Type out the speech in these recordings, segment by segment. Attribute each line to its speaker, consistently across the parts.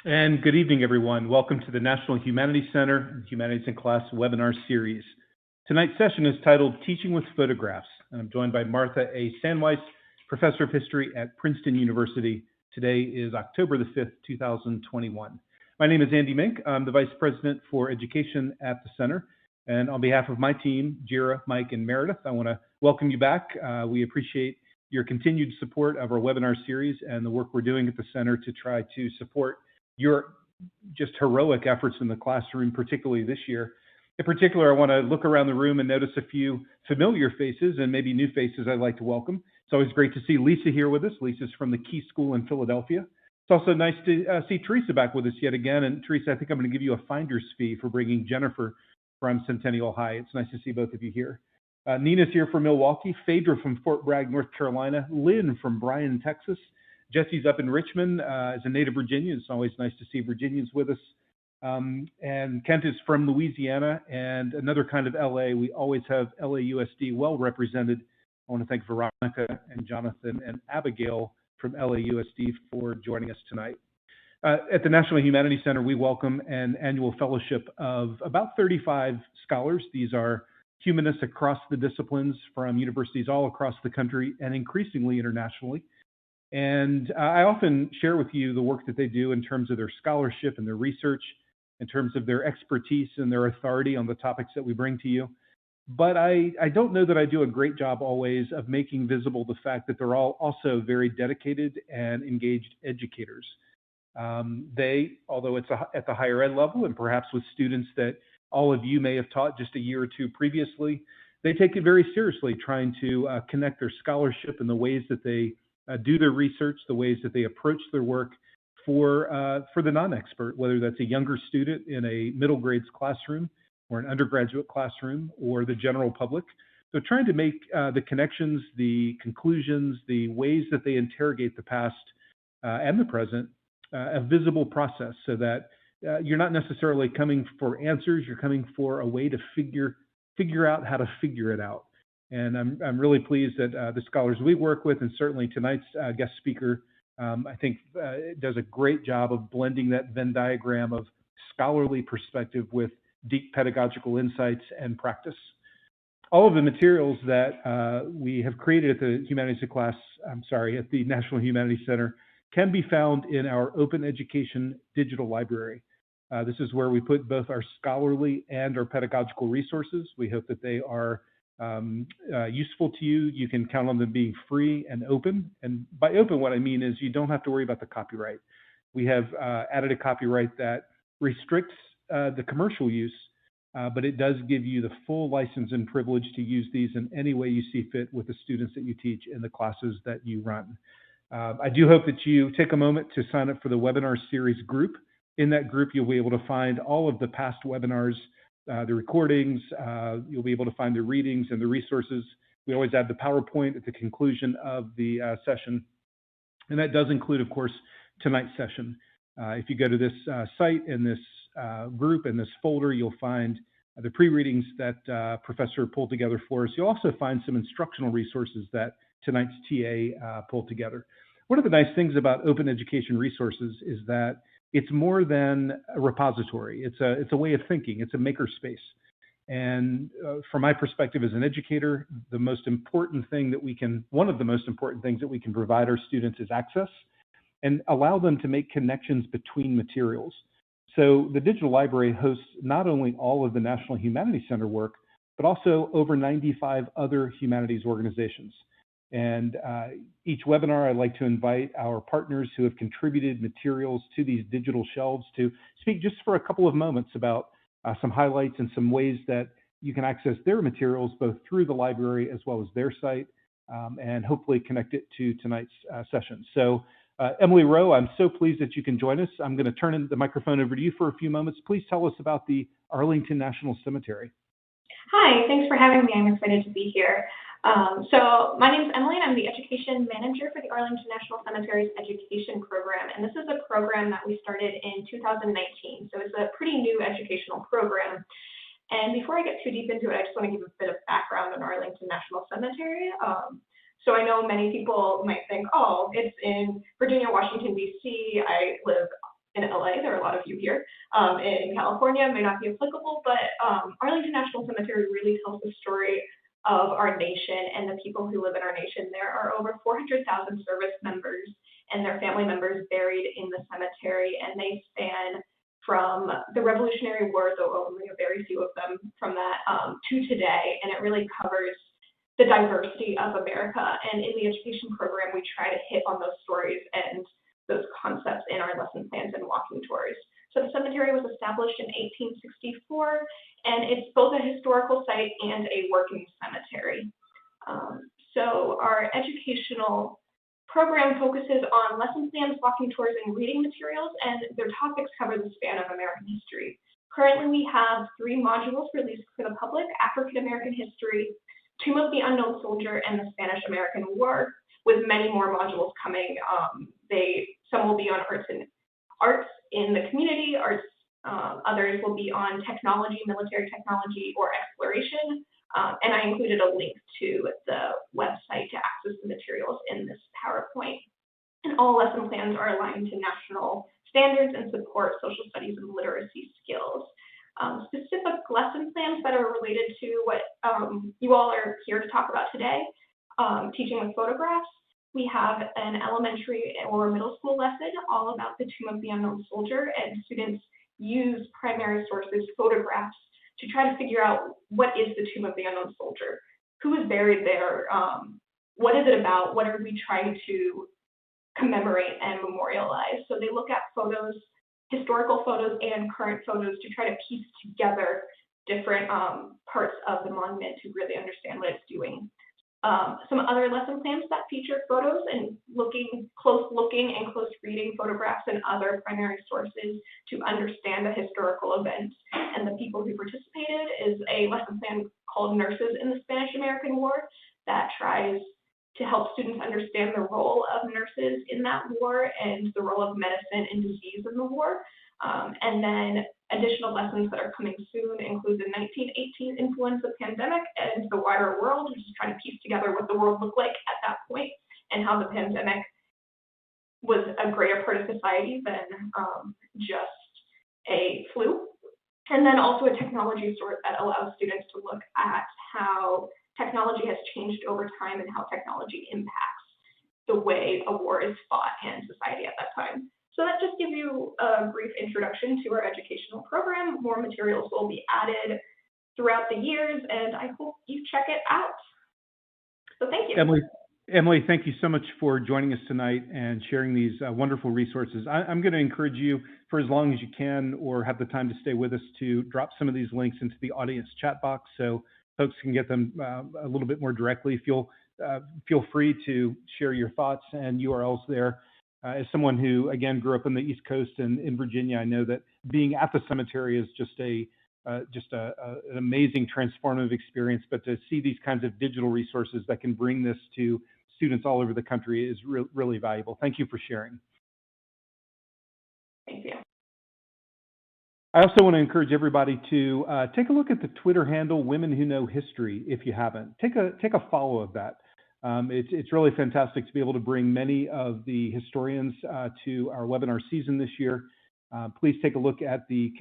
Speaker 1: And good evening, everyone. Welcome to the National Humanities Center Humanities in Class webinar series. Tonight's session is titled Teaching with Photographs, and I'm joined by Martha A. Sandweiss, Professor of History at Princeton University. Today is October the 5th, 2021. My name is Andy Mink. I'm the Vice President for Education at the Center. And on behalf of my team, Jira, Mike, and Meredith, I want to welcome you back. We appreciate your continued support of our webinar series and the work we're doing at the Center to try to support your just heroic efforts in the classroom, particularly this year. In particular, I want to look around the room and notice a few familiar faces and maybe new faces I'd like to welcome. It's always great to see Lisa here with us. Lisa's from the Key School in Philadelphia. It's also nice to see Teresa back with us yet again. And Teresa, I think I'm going to give you a finder's fee for bringing Jennifer from Centennial High. It's nice to see both of you here. Nina's here from Milwaukee, Phaedra from Fort Bragg, North Carolina, Lynn from Bryan, Texas. Jesse's up in Richmond as a native Virginian. It's always nice to see Virginians with us. And Kent is from Louisiana and another kind of LA. We always have LAUSD well represented. I want to thank Veronica and Jonathan and Abigail from LAUSD for joining us tonight. At the National Humanities Center, we welcome an annual fellowship of about 35 scholars. These are humanists across the disciplines from universities all across the country and increasingly internationally. And I often share with you the work that they do in terms of their scholarship and their research, in terms of their expertise and their authority on the topics that we bring to you. But I don't know that I do a great job always of making visible the fact that they're all also very dedicated and engaged educators. They, although it's at the higher ed level and perhaps with students that all of you may have taught just a year or two previously, they take it very seriously, trying to connect their scholarship and the ways that they do their research, the ways that they approach their work for the non-expert, whether that's a younger student in a middle grades classroom or an undergraduate classroom or the general public. So trying to make the connections, the conclusions, the ways that they interrogate the past and the present a visible process so that you're not necessarily coming for answers, you're coming for a way to figure out how to figure it out. And I'm really pleased that the scholars we work with, and certainly tonight's guest speaker, I think does a great job of blending that Venn diagram of scholarly perspective with deep pedagogical insights and practice. All of the materials that we have created at the at the National Humanities Center can be found in our Open Education Digital Library. This is where we put both our scholarly and our pedagogical resources. We hope that they are useful to you. You can count on them being free and open. And by open, what I mean is you don't have to worry about the copyright. We have added a copyright that restricts the commercial use, but it does give you the full license and privilege to use these in any way you see fit with the students that you teach in the classes that you run. I do hope that you take a moment to sign up for the webinar series group. In that group, you'll be able to find all of the past webinars, the recordings, you'll be able to find the readings and the resources. We always add the PowerPoint at the conclusion of the session. And that does include, of course, tonight's session. If you go to this site and this group and this folder, you'll find the pre-readings that Professor pulled together for us. You'll also find some instructional resources that tonight's TA pulled together. One of the nice things about open education resources is that it's more than a repository. It's a way of thinking. It's a makerspace. And from my perspective as an educator, one of the most important things that we can provide our students is access and allow them to make connections between materials. So the digital library hosts not only all of the National Humanities Center work, but also over 95 other humanities organizations. And each webinar, I like to invite our partners who have contributed materials to these digital shelves to speak just for a couple of moments about some highlights and some ways that you can access their materials both through the library as well as their site, and hopefully connect it to tonight's session. So Emily Rowe, I'm so pleased that you can join us. I'm going to turn the microphone over to you for a few moments. Please tell us about the Arlington National Cemetery.
Speaker 2: Hi, thanks for having me. I'm excited to be here. So my name is Emily, and I'm the Education Manager for the Arlington National Cemetery's Education Program. And this is a program that we started in 2019. So it's a pretty new educational program. And before I get too deep into it, I just want to give a bit of background on Arlington National Cemetery. So I know many people might think, oh, it's in Virginia, Washington, D.C. I live in LA. There are a lot of you here. In California, it may not be applicable, but Arlington National Cemetery really tells the story of our nation and the people who live in our nation. There are over 400,000 service members and their family members buried in the cemetery, and they span from the Revolutionary War, though only a very few of them from that, to today, and it really covers the diversity of America. And in the education program, we try to hit on those stories and those concepts in our lesson plans and walking tours. So the cemetery was established in 1864, and it's both a historical site and a working cemetery. So our educational program focuses on lesson plans, walking tours, and reading materials, and their topics cover the span of American history. Currently, we have 3 modules released for the public: African American history, Tomb of the Unknown Soldier, and the Spanish-American War, with many more modules coming. Some will be on arts in the community, others will be on technology, military technology, or exploration. And I included a link to the website to access the materials in this PowerPoint. And all lesson plans are aligned to national standards and support social studies and literacy skills. Specific lesson plans that are related to what you all are here to talk about today, teaching with photographs. We have an elementary or middle school lesson all about the Tomb of the Unknown Soldier, and students use primary sources, photographs, to try to figure out what is the Tomb of the Unknown Soldier, who is buried there, what is it about, what are we trying to commemorate and memorialize. So they look at photos, historical photos and current photos, to try to piece together different parts of the monument to really understand what it's doing. Some other lesson plans that feature photos and close looking and close reading photographs and other primary sources to understand the historical events and the people who participated is a lesson plan called Nurses in the Spanish-American War that tries to help students understand the role of nurses in that war and the role of medicine and disease in the war. And then additional lessons that are coming soon include the 1918 influenza pandemic and the wider world, which is trying to piece together what the world looked like at that point and how the pandemic was a greater part of society than just a flu. And then also a technology sort that allows students to look at how technology has changed over time and how technology impacts the way a war is fought and society at that time. So that just gives you a brief introduction to our educational program. More materials will be added throughout the years, and I hope you check it out. So thank you.
Speaker 1: Emily, thank you so much for joining us tonight and sharing these wonderful resources. I'm going to encourage you, for as long as you can or have the time to stay with us, to drop some of these links into the audience chat box so folks can get them a little bit more directly. Feel free to share your thoughts and URLs there. As someone who, again, grew up on the East Coast and in Virginia, I know that being at the cemetery is just an amazing transformative experience. But to see these kinds of digital resources that can bring this to students all over the country is really valuable. Thank you for sharing.
Speaker 2: Thank you.
Speaker 1: I also want to encourage everybody to take a look at the Twitter handle Women Who Know History if you haven't. Take a follow of that. It's really fantastic to be able to bring many of the historians to our webinar season this year. Please take a look at the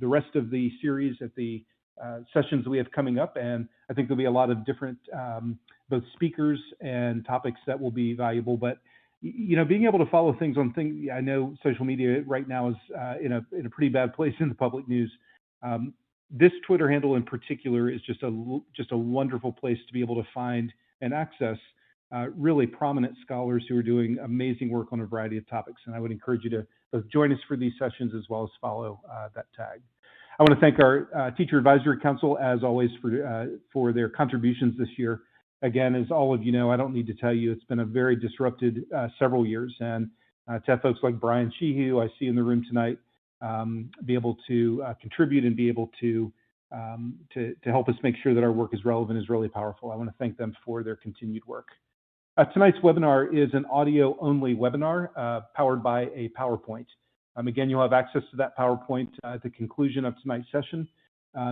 Speaker 1: rest of the series, at the sessions we have coming up, and I think there'll be a lot of different both speakers and topics that will be valuable. But being able to follow things on things, I know social media right now is in a pretty bad place in the public news. This Twitter handle in particular is just a wonderful place to be able to find and access really prominent scholars who are doing amazing work on a variety of topics. And I would encourage you to both join us for these sessions as well as follow that tag. I want to thank our Teacher Advisory Council, as always, for their contributions this year. Again, as all of you know, I don't need to tell you, it's been a very disrupted several years. And to have folks like Brian Sheehy, who I see in the room tonight, be able to contribute and be able to help us make sure that our work is relevant is really powerful. I want to thank them for their continued work. Tonight's webinar is an audio-only webinar powered by a PowerPoint. Again, you'll have access to that PowerPoint at the conclusion of tonight's session.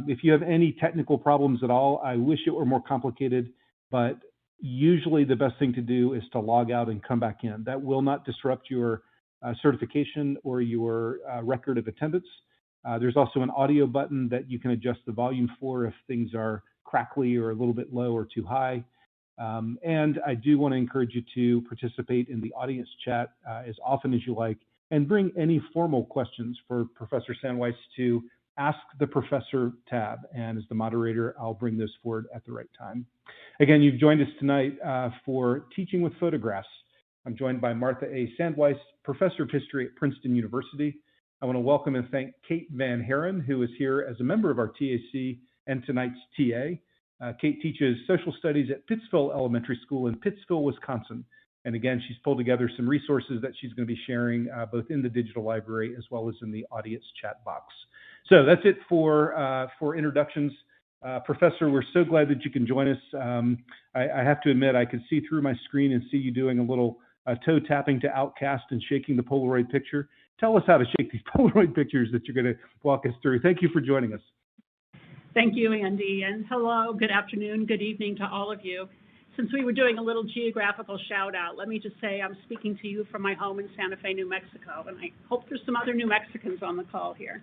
Speaker 1: If you have any technical problems at all, I wish it were more complicated, but usually the best thing to do is to log out and come back in. That will not disrupt your certification or your record of attendance. There's also an audio button that you can adjust the volume for if things are crackly or a little bit low or too high. And I do want to encourage you to participate in the audience chat as often as you like, and bring any formal questions for Professor Sandweiss to Ask the Professor tab. And as the moderator, I'll bring those forward at the right time. Again, you've joined us tonight for Teaching with Photographs. I'm joined by Martha A. Sandweiss, Professor of History at Princeton University. I want to welcome and thank Kate Van Haren, who is here as a member of our TAC and tonight's TA. Kate teaches social studies at Pittsville Elementary School in Pittsville, Wisconsin. And again, she's pulled together some resources that she's going to be sharing both in the digital library as well as in the audience chat box. So that's it for introductions. Professor, we're so glad that you can join us. I have to admit, I could see through my screen and see you doing a little toe tapping to Outcast and shaking the Polaroid picture. Tell us how to shake these Polaroid pictures that you're going to walk us through. Thank you for joining us.
Speaker 3: Thank you, Andy, and hello, good afternoon, good evening to all of you. Since we were doing a little geographical shout out, let me just say I'm speaking to you from my home in Santa Fe, New Mexico, and I hope there's some other New Mexicans on the call here.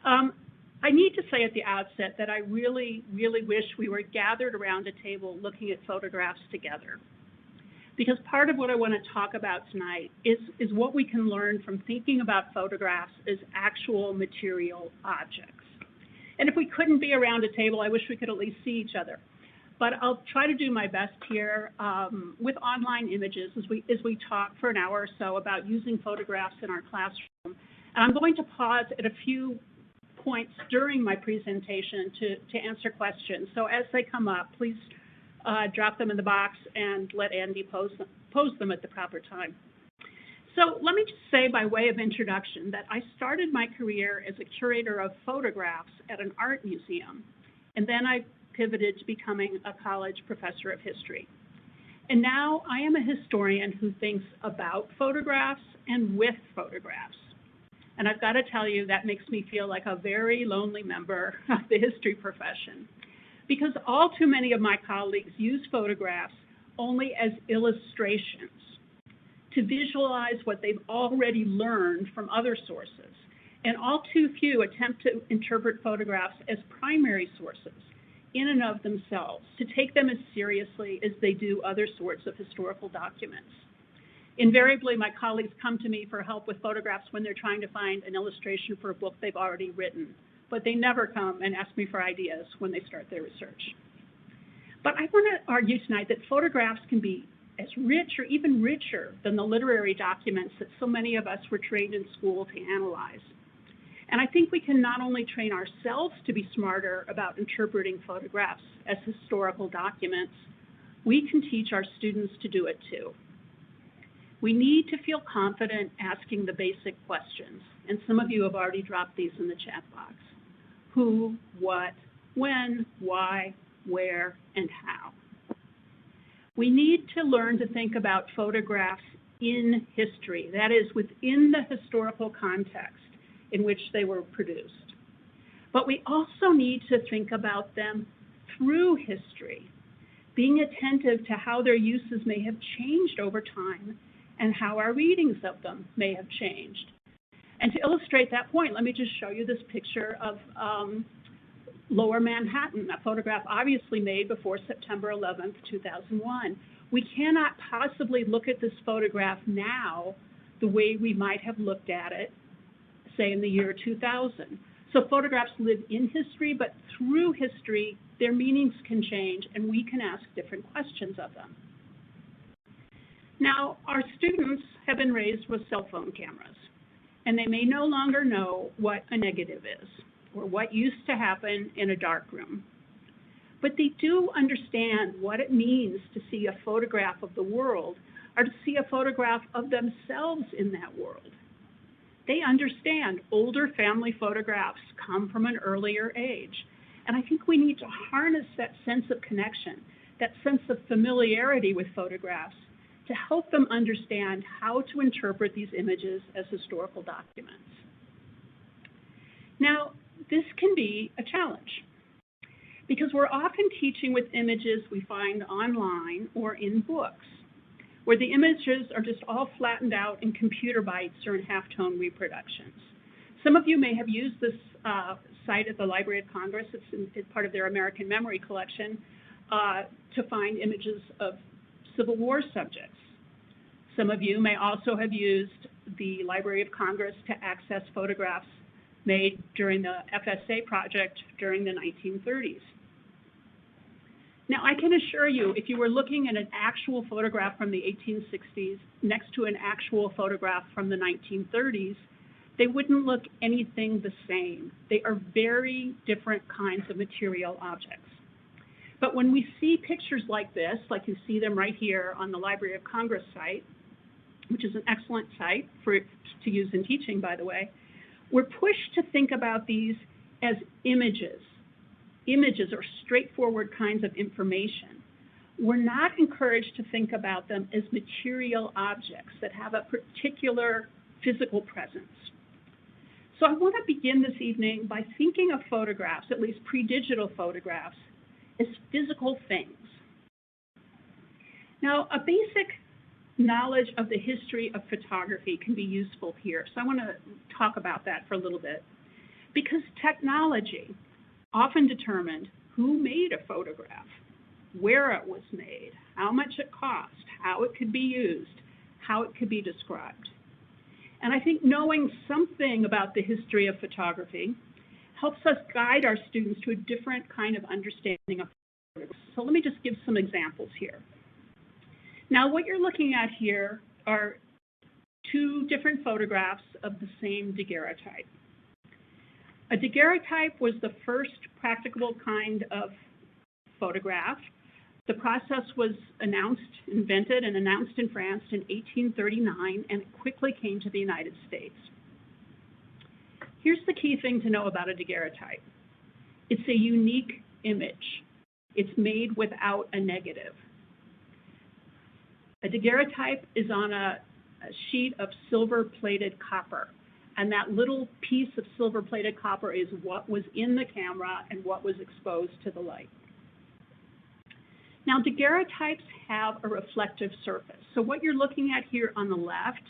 Speaker 3: I need to say at the outset that I really, really wish we were gathered around a table looking at photographs together. Because part of what I want to talk about tonight is what we can learn from thinking about photographs as actual material objects. And if we couldn't be around a table, I wish we could at least see each other. But I'll try to do my best here with online images as we talk for an hour or so about using photographs in our classroom. And I'm going to pause at a few points during my presentation to answer questions. So as they come up, please drop them in the box and let Andy pose them at the proper time. So let me just say by way of introduction that I started my career as a curator of photographs at an art museum, and then I pivoted to becoming a college professor of history. And now I am a historian who thinks about photographs and with photographs. And I've got to tell you, that makes me feel like a very lonely member of the history profession, because all too many of my colleagues use photographs only as illustrations to visualize what they've already learned from other sources. And all too few attempt to interpret photographs as primary sources in and of themselves, to take them as seriously as they do other sorts of historical documents. Invariably, my colleagues come to me for help with photographs when they're trying to find an illustration for a book they've already written, but they never come and ask me for ideas when they start their research. But I want to argue tonight that photographs can be as rich or even richer than the literary documents that so many of us were trained in school to analyze. And I think we can not only train ourselves to be smarter about interpreting photographs as historical documents, we can teach our students to do it too. We need to feel confident asking the basic questions, and some of you have already dropped these in the chat box. Who, what, when, why, where, and how. We need to learn to think about photographs in history, that is, within the historical context in which they were produced. But we also need to think about them through history, being attentive to how their uses may have changed over time and how our readings of them may have changed. And to illustrate that point, let me just show you this picture of Lower Manhattan, a photograph obviously made before September 11th, 2001. We cannot possibly look at this photograph now the way we might have looked at it, say, in the year 2000. So photographs live in history, but through history, their meanings can change, and we can ask different questions of them. Now, our students have been raised with cell phone cameras, and they may no longer know what a negative is, or what used to happen in a dark room. But they do understand what it means to see a photograph of the world, or to see a photograph of themselves in that world. They understand older family photographs come from an earlier age. And I think we need to harness that sense of connection, that sense of familiarity with photographs, to help them understand how to interpret these images as historical documents. Now, this can be a challenge, because we're often teaching with images we find online or in books. where the images are just all flattened out in computer bytes or in halftone reproductions. Some of you may have used this site at the Library of Congress. It's part of their American Memory collection to find images of Civil War subjects. Some of you may also have used the Library of Congress to access photographs made during the FSA project during the 1930s. Now, I can assure you, if you were looking at an actual photograph from the 1860s next to an actual photograph from the 1930s, they wouldn't look anything the same. They are very different kinds of material objects. But when we see pictures like this, like you see them right here on the Library of Congress site, which is an excellent site to use in teaching, by the way, we're pushed to think about these as images. Images are straightforward kinds of information. We're not encouraged to think about them as material objects that have a particular physical presence. So I want to begin this evening by thinking of photographs, at least pre-digital photographs, as physical things. Now, a basic knowledge of the history of photography can be useful here. So I want to talk about that for a little bit. Because technology often determined who made a photograph, where it was made, how much it cost, how it could be used, how it could be described. And I think knowing something about the history of photography helps us guide our students to a different kind of understanding of photographs. So let me just give some examples here. Now, what you're looking at here are two different photographs of the same daguerreotype. A daguerreotype was the first practicable kind of photograph. The process was invented and announced in France in 1839, and it quickly came to the United States. Here's the key thing to know about a daguerreotype. It's a unique image. It's made without a negative. A daguerreotype is on a sheet of silver-plated copper, and that little piece of silver-plated copper is what was in the camera and what was exposed to the light. Now, daguerreotypes have a reflective surface. So what you're looking at here on the left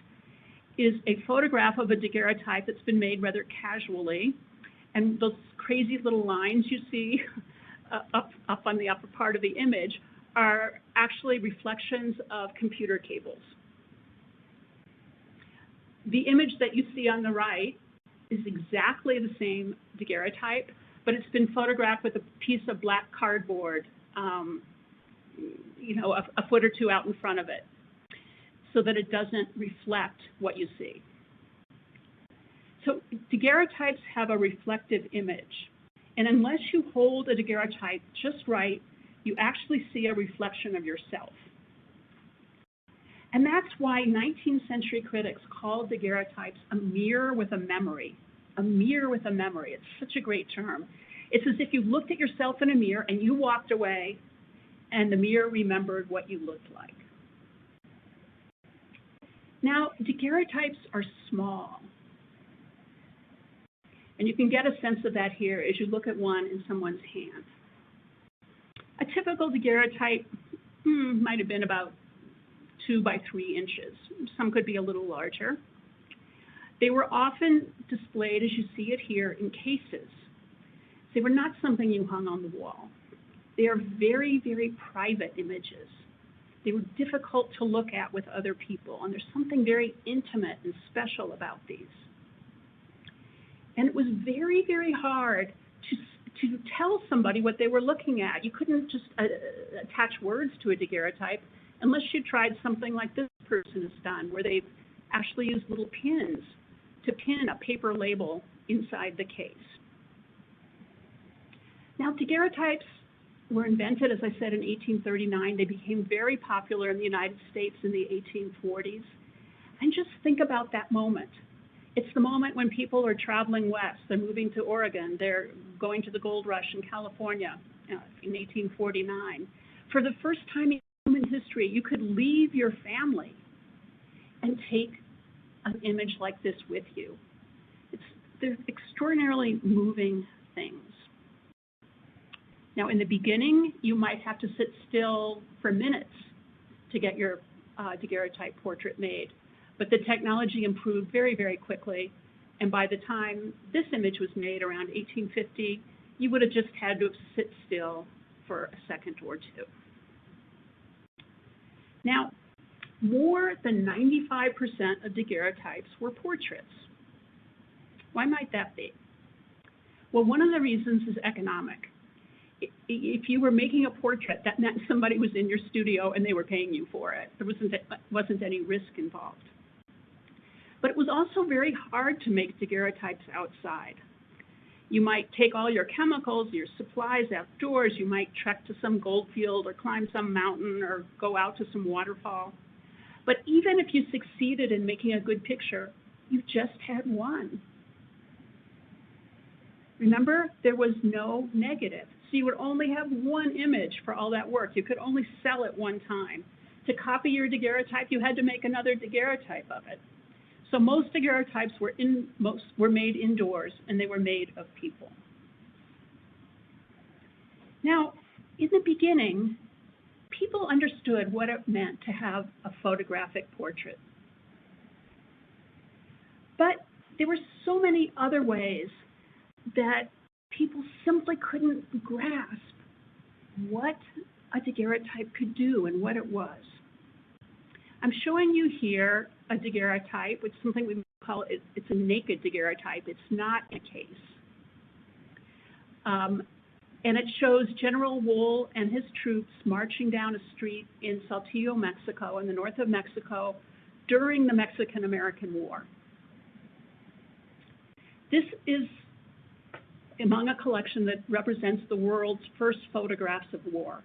Speaker 3: is a photograph of a daguerreotype that's been made rather casually, and those crazy little lines you see up on the upper part of the image are actually reflections of computer cables. The image that you see on the right is exactly the same daguerreotype, but it's been photographed with a piece of black cardboard, a foot or two out in front of it, so that it doesn't reflect what you see. So daguerreotypes have a reflective image, and unless you hold a daguerreotype just right, you actually see a reflection of yourself. And that's why 19th century critics called daguerreotypes a mirror with a memory. A mirror with a memory. It's such a great term. It's as if you looked at yourself in a mirror and you walked away and the mirror remembered what you looked like. Now, daguerreotypes are small. And you can get a sense of that here as you look at one in someone's hand. A typical daguerreotype might have been about 2 by 3 inches. Some could be a little larger. They were often displayed, as you see it here, in cases. They were not something you hung on the wall. They are very, very private images. They were difficult to look at with other people, and there's something very intimate and special about these. And it was very, very hard to tell somebody what they were looking at. You couldn't just attach words to a daguerreotype unless you tried something like this person has done, where they've actually used little pins to pin a paper label inside the case. Now, daguerreotypes were invented, as I said, in 1839. They became very popular in the United States in the 1840s. And just think about that moment. It's the moment when people are traveling west. They're moving to Oregon. They're going to the gold rush in California in 1849. For the first time in human history, you could leave your family and take an image like this with you. They're extraordinarily moving things. Now, in the beginning, you might have to sit still for minutes to get your daguerreotype portrait made. But the technology improved very, very quickly. And by the time this image was made around 1850, you would have just had to sit still for a second or two. Now, more than 95% of daguerreotypes were portraits. Why might that be? Well, one of the reasons is economic. If you were making a portrait, that meant somebody was in your studio and they were paying you for it. There wasn't any risk involved. But it was also very hard to make daguerreotypes outside. You might take all your chemicals, your supplies outdoors. You might trek to some gold field or climb some mountain or go out to some waterfall. But even if you succeeded in making a good picture, you just had one. Remember, there was no negative. So you would only have one image for all that work. You could only sell it one time. To copy your daguerreotype, you had to make another daguerreotype of it. So most daguerreotypes were made indoors, and they were made of people. Now, in the beginning, people understood what it meant to have a photographic portrait. But there were so many other ways that people simply couldn't grasp what a daguerreotype could do and what it was. I'm showing you here a daguerreotype, which is something we call it, it's a naked daguerreotype. It's not a case. And it shows General Wool and his troops marching down a street in Saltillo, Mexico, in the north of Mexico, during the Mexican-American War. This is among a collection that represents the world's first photographs of war.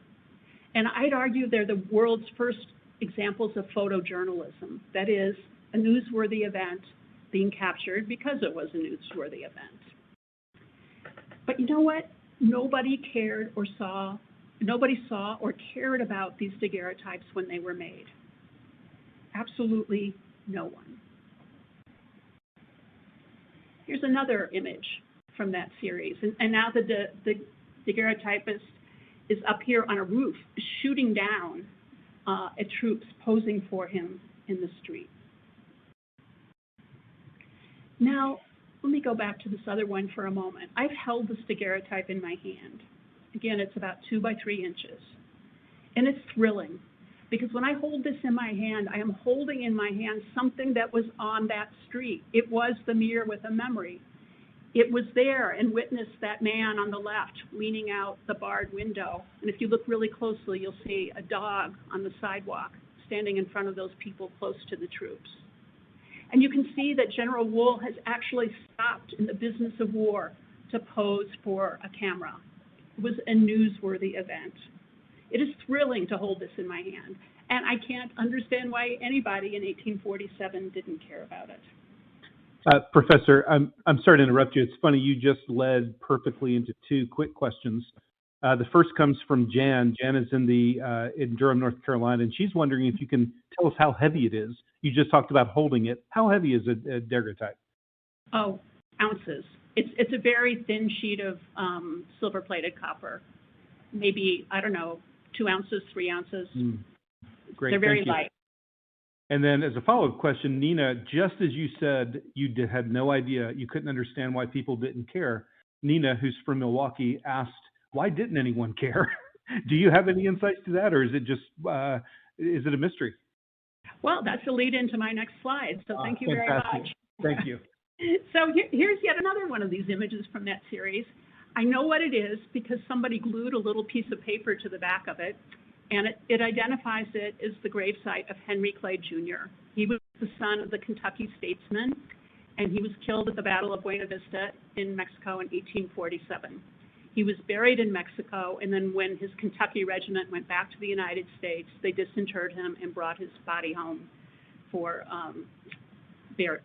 Speaker 3: And I'd argue they're the world's first examples of photojournalism. That is, a newsworthy event being captured because it was a newsworthy event. But you know what? Nobody saw or cared about these daguerreotypes when they were made. Absolutely no one. Here's another image from that series. And now the daguerreotypist is up here on a roof shooting down at troops posing for him in the street. Now, let me go back to this other one for a moment. I've held this daguerreotype in my hand. Again, it's about 2 by 3 inches. And it's thrilling because when I hold this in my hand, I am holding in my hand something that was on that street. It was the mirror with a memory. It was there and witnessed that man on the left leaning out the barred window. And if you look really closely, you'll see a dog on the sidewalk standing in front of those people close to the troops. And you can see that General Wool has actually stopped in the business of war to pose for a camera. It was a newsworthy event. It is thrilling to hold this in my hand. And I can't understand why anybody in 1847 didn't care about it.
Speaker 1: Professor, I'm sorry to interrupt you. It's funny, you just led perfectly into 2 quick questions. The first comes from Jan. Jan is in Durham, North Carolina, and she's wondering if you can tell us how heavy it is. You just talked about holding it. How heavy is a daguerreotype?
Speaker 3: Oh, ounces. It's a very thin sheet of silver-plated copper. Maybe, I don't know, 2 ounces, 3 ounces.
Speaker 1: Great.
Speaker 3: They're very light.
Speaker 1: And then as a follow-up question, Nina, just as you said you had no idea, you couldn't understand why people didn't care, Nina, who's from Milwaukee, asked, why didn't anyone care? Do you have any insights to that, or is it just, is it a mystery?
Speaker 3: Well, that's a lead into my next slide, so thank you very much.
Speaker 1: Thank you.
Speaker 3: So here's yet another one of these images from that series. I know what it is because somebody glued a little piece of paper to the back of it, and it identifies it as the gravesite of Henry Clay Jr. He was the son of the Kentucky statesman, and he was killed at the Battle of Buena Vista in Mexico in 1847. He was buried in Mexico, and then when his Kentucky regiment went back to the United States, they disinterred him and brought his body home for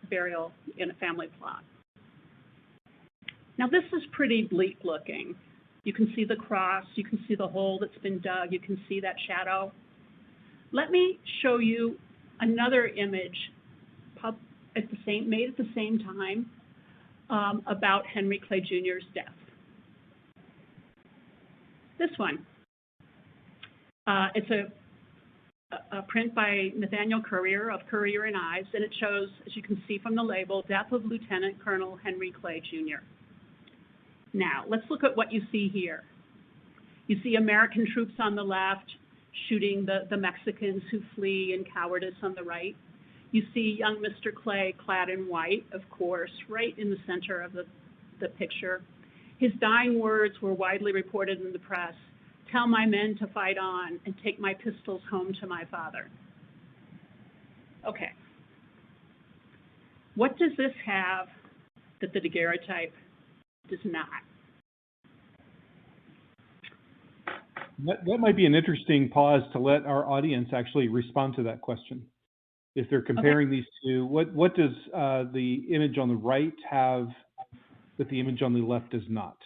Speaker 3: burial in a family plot. Now, this is pretty bleak looking. You can see the cross, you can see the hole that's been dug, you can see that shadow. Let me show you another image made at the same time about Henry Clay Jr.'s death. This one. It's a print by Nathaniel Currier of Currier and Ives, and it shows, as you can see from the label, death of Lieutenant Colonel Henry Clay, Jr. Now, let's look at what you see here. You see American troops on the left shooting the Mexicans who flee in cowardice on the right. You see young Mr. Clay clad in white, of course, right in the center of the picture. His dying words were widely reported in the press: "Tell my men to fight on and take my pistols home to my father." Okay. What does this have that the daguerreotype does not?
Speaker 1: That might be an interesting pause to let our audience actually respond to that question. If they're comparing these two, what does the image on the right have that the image on the left does not?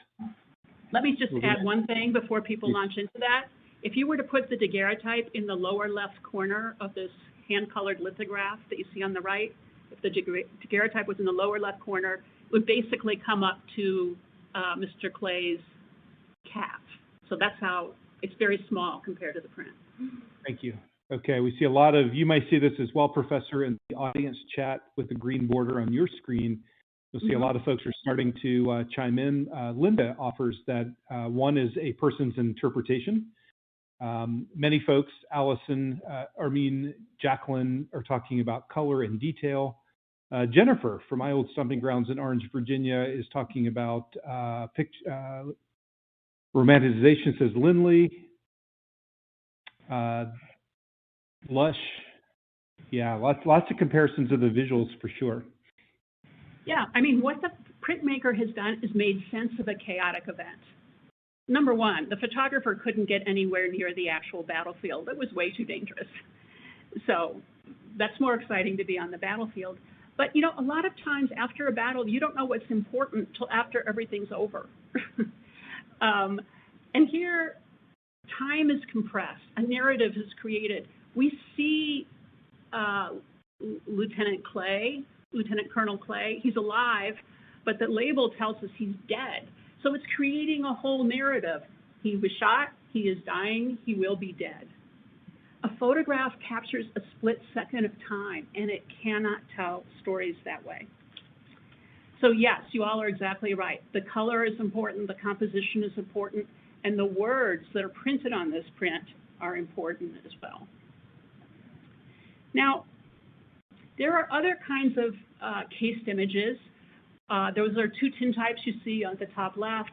Speaker 3: Let me just add one thing before people launch into that. If you were to put the daguerreotype in the lower left corner of this hand-colored lithograph that you see on the right, if the daguerreotype was in the lower left corner, it would basically come up to Mr. Clay's calf. So that's how it's very small compared to the print.
Speaker 1: Thank you. Okay, we see a lot of, you might see this as well, Professor, in the audience chat with the green border on your screen. You'll see a lot of folks are starting to chime in. Linda offers that one is a person's interpretation. Many folks, Allison, Jacqueline, are talking about color and detail. Jennifer from my old stomping grounds in Orange, Virginia, is talking about romanticization, says Lindley. Lush. Yeah, lots of comparisons of the visuals for sure.
Speaker 3: Yeah, I mean, what the printmaker has done is made sense of a chaotic event. Number one, the photographer couldn't get anywhere near the actual battlefield. It was way too dangerous. So that's more exciting to be on the battlefield. But, you know, a lot of times after a battle, you don't know what's important till after everything's over. And here, time is compressed. A narrative is created. We see Lieutenant Colonel Clay, he's alive, but the label tells us he's dead. So it's creating a whole narrative. He was shot, he is dying, he will be dead. A photograph captures a split second of time, and it cannot tell stories that way. So yes, you all are exactly right. The color is important, the composition is important, and the words that are printed on this print are important as well. Now, there are other kinds of cased images. Those are two tintypes you see on the top left,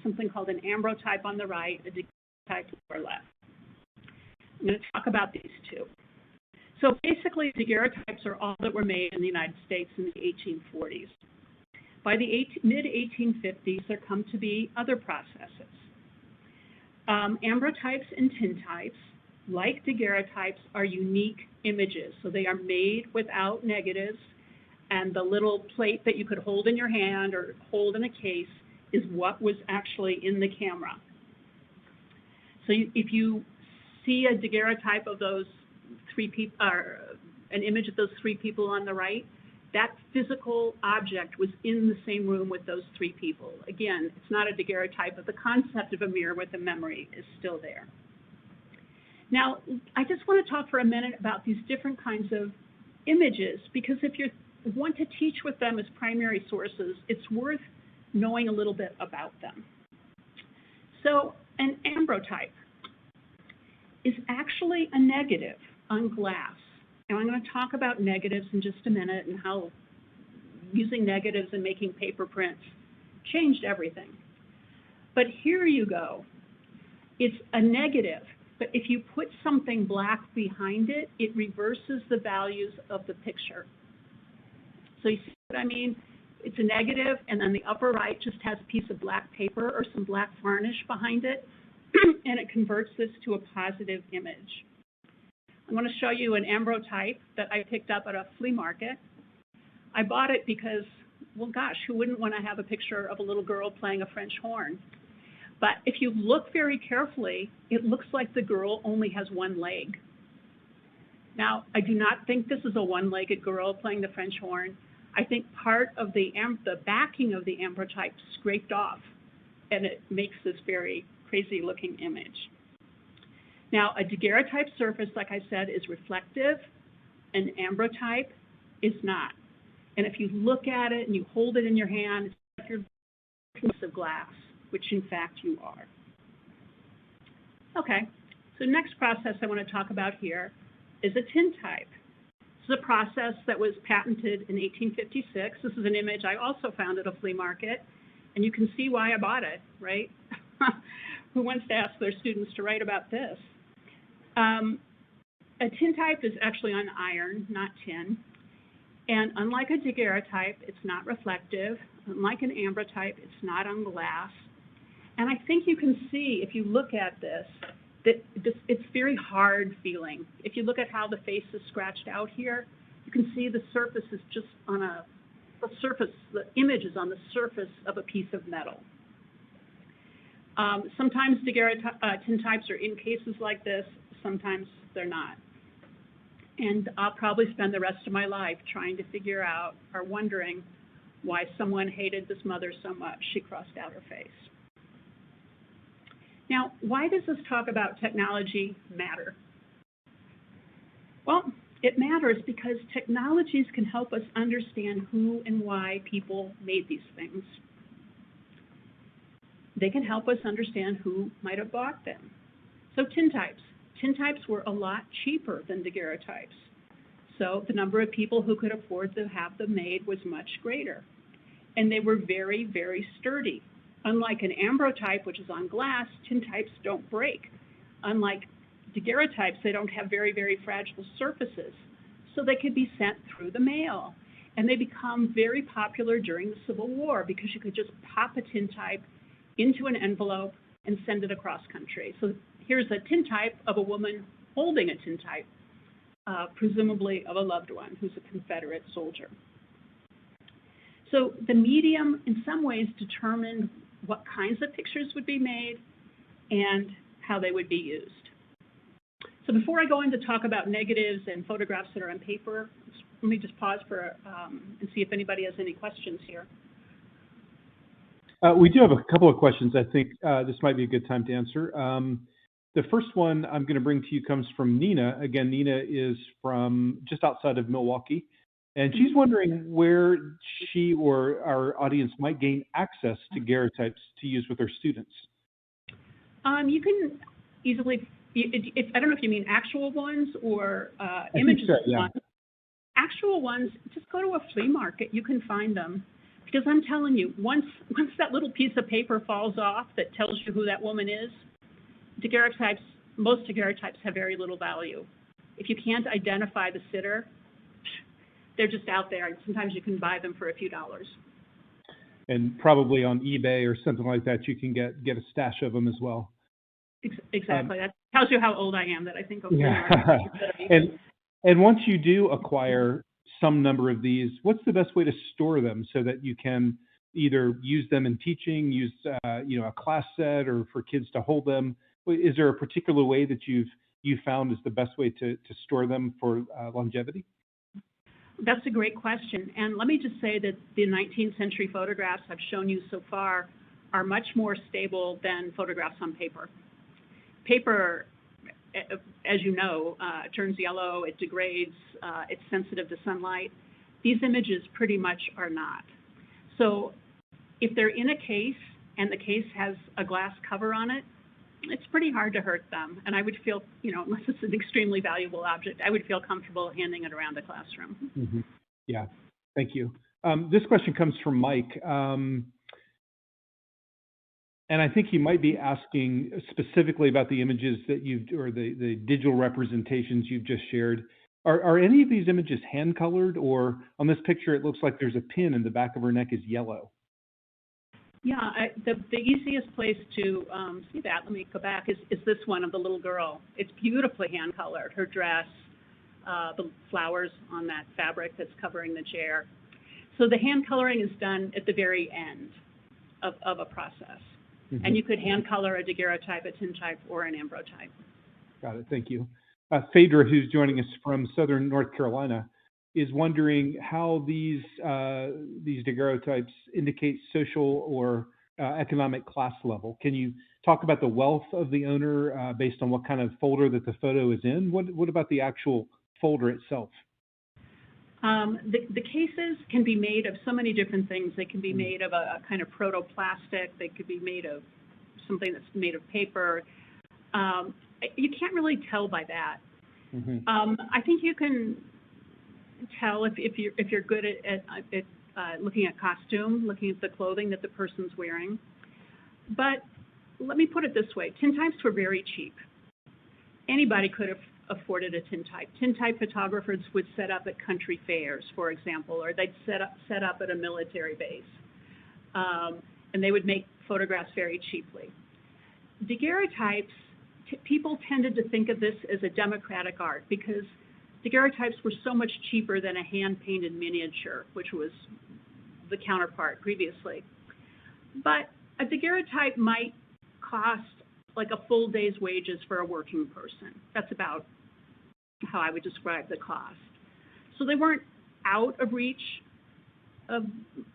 Speaker 3: something called an ambrotype on the right, a daguerreotype on the left. I'm going to talk about these two. So basically, daguerreotypes are all that were made in the United States in the 1840s. By the mid-1850s, there come to be other processes. Ambrotypes and tintypes, like daguerreotypes, are unique images. So they are made without negatives, and the little plate that you could hold in your hand or hold in a case is what was actually in the camera. So if you see a daguerreotype of those three people, or an image of those three people on the right, that physical object was in the same room with those three people. Again, it's not a daguerreotype, but the concept of a mirror with a memory is still there. Now, I just want to talk for a minute about these different kinds of images, because if you want to teach with them as primary sources, it's worth knowing a little bit about them. So an ambrotype is actually a negative on glass. And I'm going to talk about negatives in just a minute and how using negatives and making paper prints changed everything. But here you go. It's a negative, but if you put something black behind it, it reverses the values of the picture. So you see what I mean? It's a negative, and then the upper right just has a piece of black paper or some black varnish behind it, and it converts this to a positive image. I'm going to show you an ambrotype that I picked up at a flea market. I bought it because, well, gosh, who wouldn't want to have a picture of a little girl playing a French horn? But if you look very carefully, it looks like the girl only has one leg. Now, I do not think this is a one-legged girl playing the French horn. I think part of the backing of the ambrotype scraped off, and it makes this very crazy-looking image. Now, a daguerreotype surface, like I said, is reflective. An ambrotype is not. And if you look at it and you hold it in your hand, it's like you're looking at a piece of glass, which in fact you are. Okay, so next process I want to talk about here is a tintype. This is a process that was patented in 1856. This is an image I also found at a flea market, and you can see why I bought it, right? Who wants to ask their students to write about this? A tintype is actually on iron, not tin. And unlike a daguerreotype, it's not reflective. Unlike an ambrotype, it's not on glass. And I think you can see, if you look at this, that it's very hard feeling. If you look at how the face is scratched out here, you can see the surface is just on the image is on the surface of a piece of metal. Sometimes tintypes are in cases like this, sometimes they're not. And I'll probably spend the rest of my life trying to figure out or wondering why someone hated this mother so much she crossed out her face. Now, why does this talk about technology matter? Well, it matters because technologies can help us understand who and why people made these things. They can help us understand who might have bought them. So tintypes. Tintypes were a lot cheaper than daguerreotypes. So the number of people who could afford to have them made was much greater. And they were very, very sturdy. Unlike an ambrotype, which is on glass, tintypes don't break. Unlike daguerreotypes, they don't have very, very fragile surfaces. So they could be sent through the mail. And they become very popular during the Civil War because you could just pop a tintype into an envelope and send it across country. So here's a tintype of a woman holding a tintype, presumably of a loved one who's a Confederate soldier. So the medium, in some ways, determined what kinds of pictures would be made and how they would be used. So before I go in to talk about negatives and photographs that are on paper, let me just pause for and see if anybody has any questions here.
Speaker 1: We do have a couple of questions. I think this might be a good time to answer. The first one I'm going to bring to you comes from Nina. Again, Nina is from just outside of Milwaukee, and she's wondering where she or our audience might gain access to daguerreotypes to use with their students.
Speaker 3: You can easily, I don't know if you mean actual ones or images of ones. Actual ones, just go to a flea market. You can find them. Because I'm telling you, once that little piece of paper falls off that tells you who that woman is, daguerreotypes, most daguerreotypes have very little value. If you can't identify the sitter, they're just out there, and sometimes you can buy them for a few dollars.
Speaker 1: And probably on eBay or something like that, you can get a stash of them as well.
Speaker 3: Exactly. That tells you how old I am, that I think of
Speaker 1: And once you do acquire some number of these, what's the best way to store them so that you can either use them in teaching, use a class set, or for kids to hold them? Is there a particular way that you've found is the best way to store them for longevity?
Speaker 3: That's a great question. And let me just say that the 19th century photographs I've shown you so far are much more stable than photographs on paper. Paper, as you know, turns yellow, it degrades, it's sensitive to sunlight. These images pretty much are not. So if they're in a case and the case has a glass cover on it, it's pretty hard to hurt them. And I would feel, unless it's an extremely valuable object, I would feel comfortable handing it around the classroom.
Speaker 1: Mm-hmm. Yeah, thank you. This question comes from Mike. And I think he might be asking specifically about the images that or the digital representations you've just shared. Are any of these images hand colored, or on this picture it looks like there's a pin in the back of her neck is yellow?
Speaker 3: Yeah, the easiest place to see that, let me go back, is this one of the little girl. It's beautifully hand colored, her dress, the flowers on that fabric that's covering the chair. So the hand coloring is done at the very end of a process. Mm-hmm. And you could hand color a daguerreotype, a tintype, or an ambrotype.
Speaker 1: Got it, thank you. Phaedra, who's joining us from Southern North Carolina, is wondering how these daguerreotypes indicate social or economic class level. Can you talk about the wealth of the owner based on what kind of folder that the photo is in? What about the actual folder itself?
Speaker 3: The cases can be made of so many different things. They can be made of a kind of protoplastic. They could be made of something that's made of paper. You can't really tell by that. I think you can tell if you're good at looking at costume, looking at the clothing that the person's wearing. But let me put it this way: tintypes were very cheap. Anybody could have afforded a tintype. Tintype photographers would set up at country fairs, for example, or they'd set up at a military base, and they would make photographs very cheaply. Daguerreotypes, people tended to think of this as a democratic art because daguerreotypes were so much cheaper than a hand-painted miniature, which was the counterpart previously. But a daguerreotype might cost like a full day's wages for a working person. That's about how I would describe the cost. So they weren't out of reach of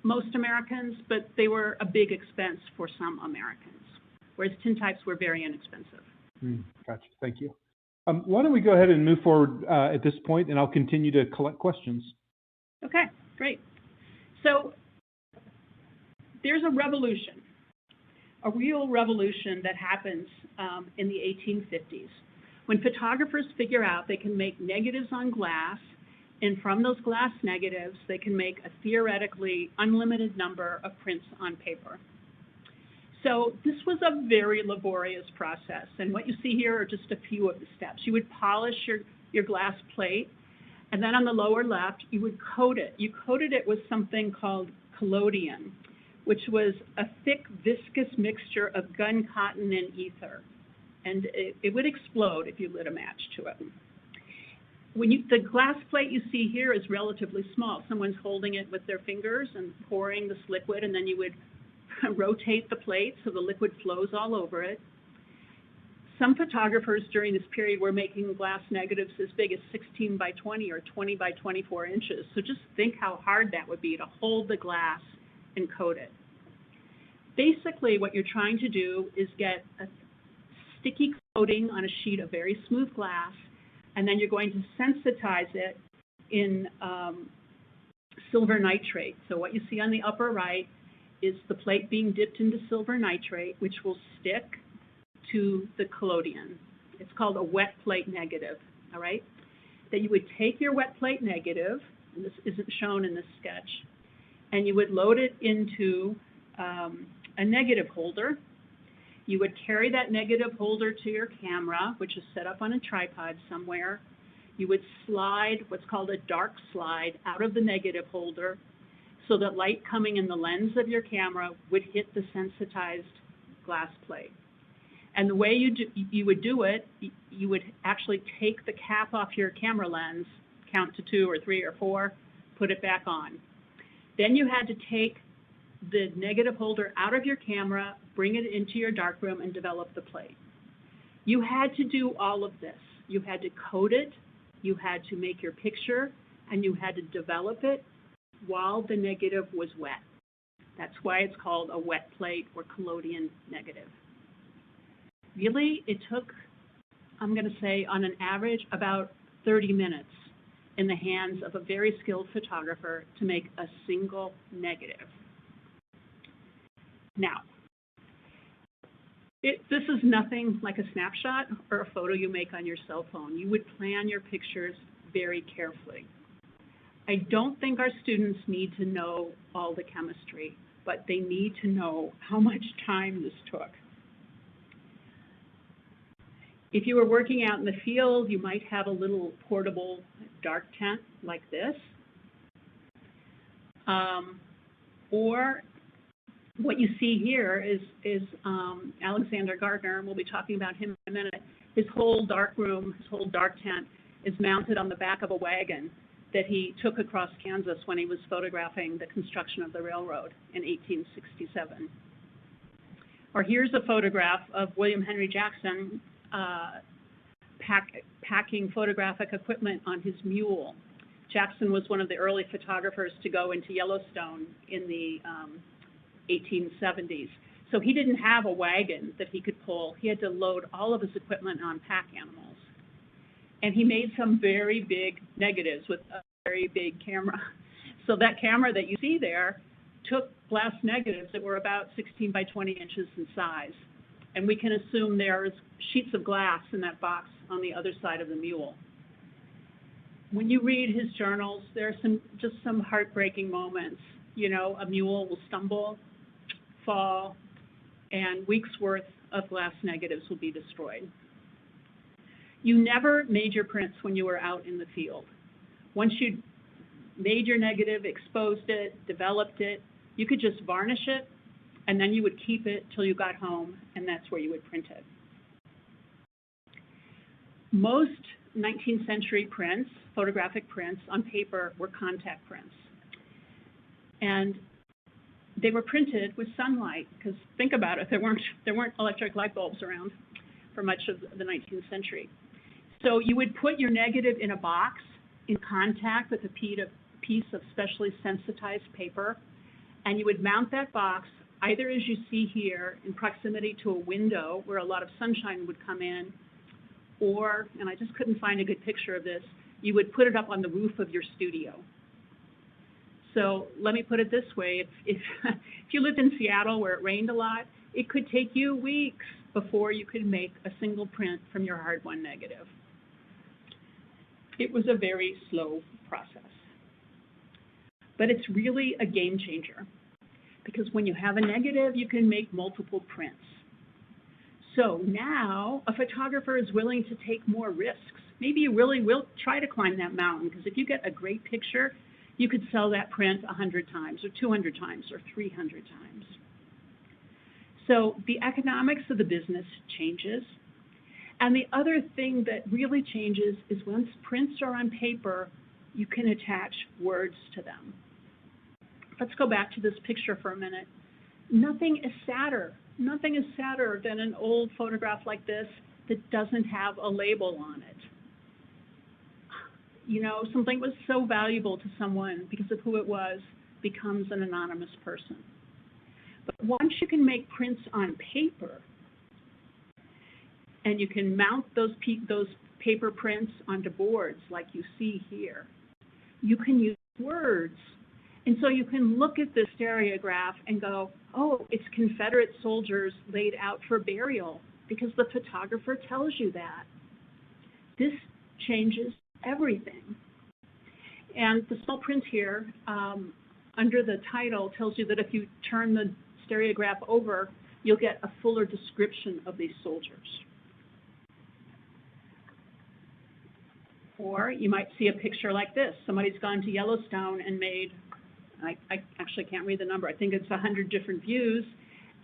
Speaker 3: most Americans, but they were a big expense for some Americans, whereas tintypes were very inexpensive.
Speaker 1: Gotcha, thank you. Why don't we go ahead and move forward at this point, and I'll continue to collect questions.
Speaker 3: Okay, great. So there's a revolution, a real revolution that happens in the 1850s when photographers figure out they can make negatives on glass, and from those glass negatives, they can make a theoretically unlimited number of prints on paper. So this was a very laborious process, and what you see here are just a few of the steps. You would polish your glass plate, and then on the lower left, you would coat it. You coated it with something called collodion, which was a thick, viscous mixture of gun cotton and ether, and it would explode if you lit a match to it. The glass plate you see here is relatively small. Someone's holding it with their fingers and pouring this liquid, and then you would rotate the plate so the liquid flows all over it. Some photographers during this period were making glass negatives as big as 16 by 20 or 20 by 24 inches. So just think how hard that would be to hold the glass and coat it. Basically, what you're trying to do is get a sticky coating on a sheet of very smooth glass, and then you're going to sensitize it in silver nitrate. So what you see on the upper right is the plate being dipped into silver nitrate, which will stick to the collodion. It's called a wet plate negative, all right? That you would take your wet plate negative, and this isn't shown in this sketch, and you would load it into a negative holder. You would carry that negative holder to your camera, which is set up on a tripod somewhere. You would slide what's called a dark slide out of the negative holder so that light coming in the lens of your camera would hit the sensitized glass plate. And the way you would do it, you would actually take the cap off your camera lens, count to 2 or 3 or 4, put it back on. Then you had to take the negative holder out of your camera, bring it into your darkroom, and develop the plate. You had to do all of this. You had to coat it, you had to make your picture, and you had to develop it while the negative was wet. That's why it's called a wet plate or collodion negative. Really, it took, I'm going to say, on an average, about 30 minutes in the hands of a very skilled photographer to make a single negative. Now, this is nothing like a snapshot or a photo you make on your cell phone. You would plan your pictures very carefully. I don't think our students need to know all the chemistry, but they need to know how much time this took. If you were working out in the field, you might have a little portable dark tent like this. Or what you see here is Alexander Gardner, and we'll be talking about him in a minute. His whole dark room, his whole dark tent is mounted on the back of a wagon that he took across Kansas when he was photographing the construction of the railroad in 1867. Or here's a photograph of William Henry Jackson packing photographic equipment on his mule. Jackson was one of the early photographers to go into Yellowstone in the 1870s. So he didn't have a wagon that he could pull. He had to load all of his equipment on pack animals. And he made some very big negatives with a very big camera. So that camera that you see there took glass negatives that were about 16 by 20 inches in size. And we can assume there's sheets of glass in that box on the other side of the mule. When you read his journals, there are just some heartbreaking moments. You know, a mule will stumble, fall, and weeks worth of glass negatives will be destroyed. You never made your prints when you were out in the field. Once you made your negative, exposed it, developed it, you could just varnish it, and then you would keep it till you got home, and that's where you would print it. Most 19th century prints, photographic prints on paper, were contact prints. And they were printed with sunlight, because think about it, there weren't electric light bulbs around for much of the 19th century. So you would put your negative in a box in contact with a piece of specially sensitized paper, and you would mount that box either, as you see here, in proximity to a window where a lot of sunshine would come in, or, and I just couldn't find a good picture of this, you would put it up on the roof of your studio. So let me put it this way, if you lived in Seattle where it rained a lot, it could take you weeks before you could make a single print from your hard-won negative. It was a very slow process. But it's really a game changer, because when you have a negative, you can make multiple prints. So now a photographer is willing to take more risks. Maybe you really will try to climb that mountain, because if you get a great picture, you could sell that print 100 times or 200 times or 300 times. So the economics of the business changes. And the other thing that really changes is once prints are on paper, you can attach words to them. Let's go back to this picture for a minute. Nothing is sadder than an old photograph like this that doesn't have a label on it. You know, something was so valuable to someone because of who it was becomes an anonymous person. But once you can make prints on paper, and you can mount those paper prints onto boards like you see here, you can use words. And so you can look at this stereograph and go, oh, it's Confederate soldiers laid out for burial, because the photographer tells you that. This changes everything. And the small print here under the title tells you that if you turn the stereograph over, you'll get a fuller description of these soldiers. Or you might see a picture like this. Somebody's gone to Yellowstone and made, I actually can't read the number, I think it's 100 different views,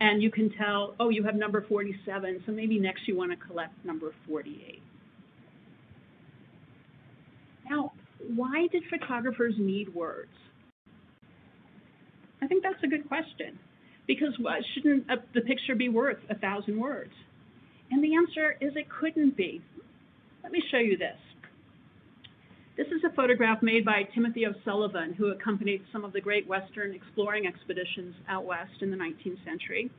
Speaker 3: and you can tell, oh, you have number 47, so maybe next you want to collect number 48. Now, why did photographers need words? I think that's a good question, because shouldn't the picture be worth 1,000 words? And the answer is it couldn't be. Let me show you this. This is a photograph made by Timothy O'Sullivan, who accompanied some of the great Western exploring expeditions out west in the 19th century.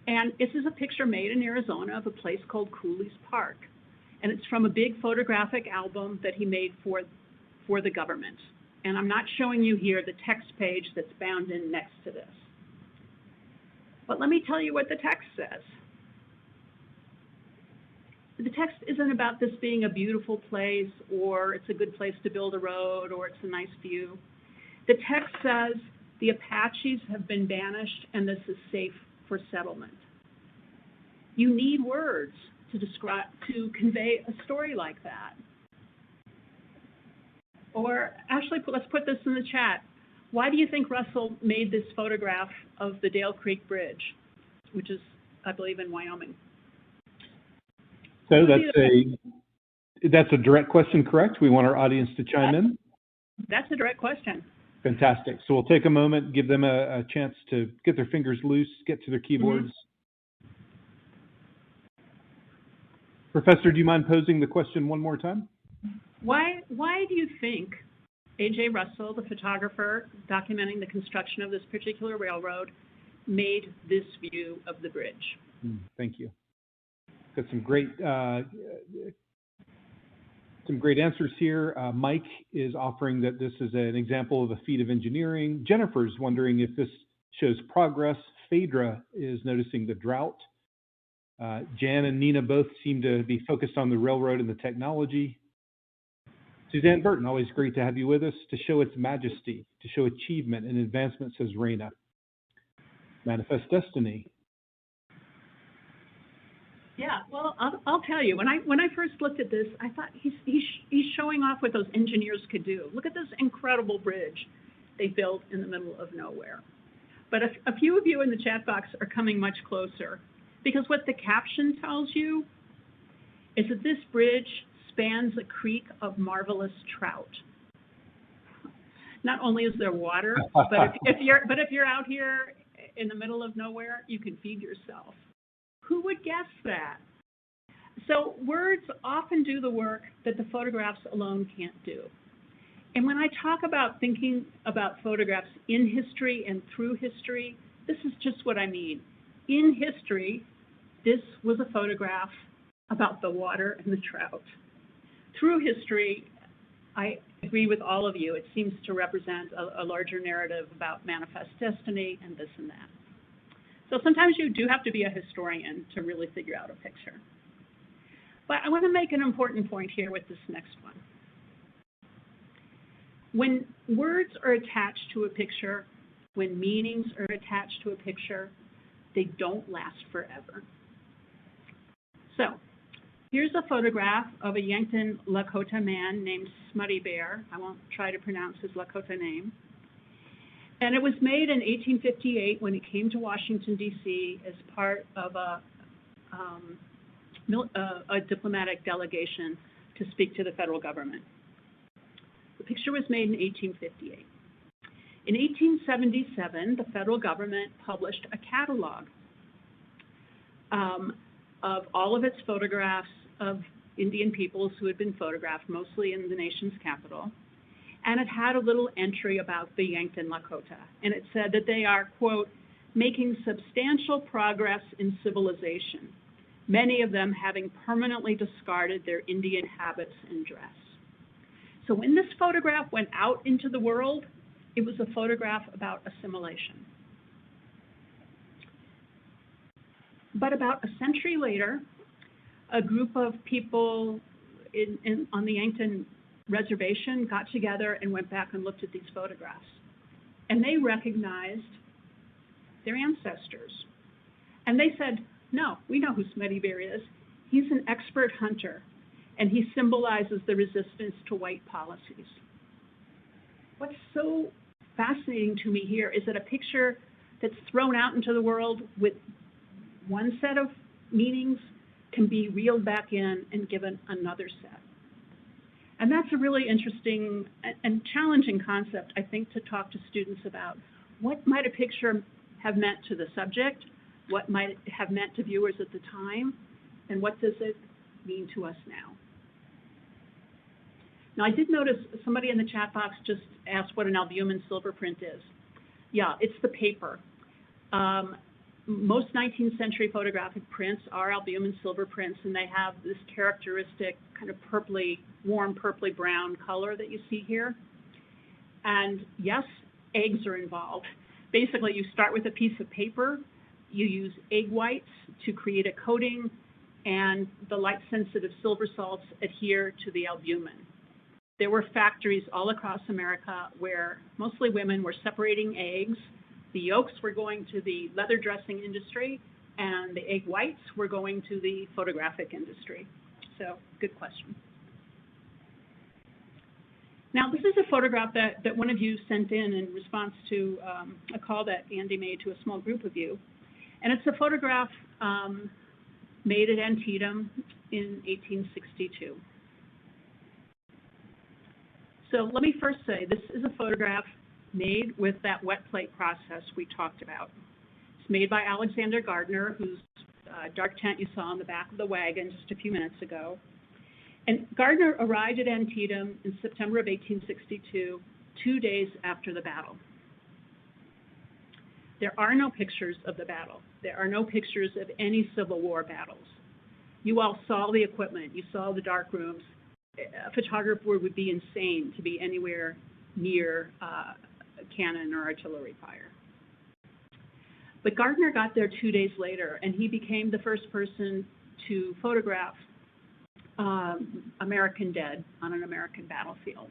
Speaker 3: And this is a picture made in Arizona of a place called Cooley's Park. And it's from a big photographic album that he made for the government. And I'm not showing you here the text page that's bound in next to this. But let me tell you what the text says. The text isn't about this being a beautiful place, or it's a good place to build a road, or it's a nice view. The text says the Apaches have been banished and this is safe for settlement. You need words to convey a story like that. Or actually, let's put this in the chat. Why do you think Russell made this photograph of the Dale Creek Bridge, which is, I believe, in Wyoming?
Speaker 1: So that's a direct question, correct? We want our audience to chime in.
Speaker 3: That's a direct question.
Speaker 1: Fantastic. So we'll take a moment, give them a chance to get their fingers loose, get to their keyboards. Professor, do you mind posing the question one more time?
Speaker 3: Why do you think A.J. Russell, the photographer documenting the construction of this particular railroad, made this view of the bridge.
Speaker 1: Thank you. Got some great answers here. Mike is offering that this is an example of a feat of engineering. Jennifer's wondering if this shows progress. Phaedra is noticing the drought. Jan and Nina both seem to be focused on the railroad and the technology. Suzanne Burton, always great to have you with us. To show its majesty, to show achievement and advancement, says Raina. Manifest destiny.
Speaker 3: Yeah, well, I'll tell you, when I first looked at this, I thought he's showing off what those engineers could do. Look at this incredible bridge they built in the middle of nowhere. But a few of you in the chat box are coming much closer, because what the caption tells you is that this bridge spans a creek of marvelous trout. Not only is there water, but if you're out here in the middle of nowhere, you can feed yourself. Who would guess that? So words often do the work that the photographs alone can't do. And when I talk about thinking about photographs in history and through history, this is just what I mean. In history, this was a photograph about the water and the trout. Through history, I agree with all of you. It seems to represent a larger narrative about manifest destiny and this and that. So sometimes you do have to be a historian to really figure out a picture. But I want to make an important point here with this next one. When words are attached to a picture, when meanings are attached to a picture, they don't last forever. So here's a photograph of a Yankton Lakota man named Smutty Bear. I won't try to pronounce his Lakota name. And it was made in 1858 when he came to Washington, D.C. as part of a diplomatic delegation to speak to the federal government. The picture was made in 1858. In 1877, the federal government published a catalog of all of its photographs of Indian peoples who had been photographed, mostly in the nation's capital. And it had a little entry about the Yankton Lakota. And it said that they are, quote, making substantial progress in civilization, many of them having permanently discarded their Indian habits and dress. So when this photograph went out into the world, it was a photograph about assimilation. But about a century later, a group of people on the Yankton reservation got together and went back and looked at these photographs. And they recognized their ancestors. And they said, no, we know who Smutty Bear is. He's an expert hunter, and he symbolizes the resistance to white policies. What's so fascinating to me here is that a picture that's thrown out into the world with one set of meanings can be reeled back in and given another set. And that's a really interesting and challenging concept, I think, to talk to students about. What might a picture have meant to the subject? What might it have meant to viewers at the time? And what does it mean to us now? Now, I did notice somebody in the chat box just asked what an albumin silver print is. Yeah, it's the paper. Most 19th century photographic prints are albumin silver prints, and they have this characteristic kind of purpley, warm purpley brown color that you see here. And yes, eggs are involved. Basically, you start with a piece of paper, you use egg whites to create a coating, and the light-sensitive silver salts adhere to the albumin. There were factories all across America where mostly women were separating eggs. The yolks were going to the leather dressing industry, and the egg whites were going to the photographic industry. So, good question. Now, this is a photograph that one of you sent in response to a call that Andy made to a small group of you. And it's a photograph made at Antietam in 1862. So let me first say, this is a photograph made with that wet plate process we talked about. It's made by Alexander Gardner, whose dark tent you saw on the back of the wagon just a few minutes ago. And Gardner arrived at Antietam in September of 1862, 2 days after the battle. There are no pictures of the battle. There are no pictures of any Civil War battles. You all saw the equipment. You saw the dark rooms. A photographer would be insane to be anywhere near cannon or artillery fire. But Gardner got there 2 days later, and he became the first person to photograph American dead on an American battlefield.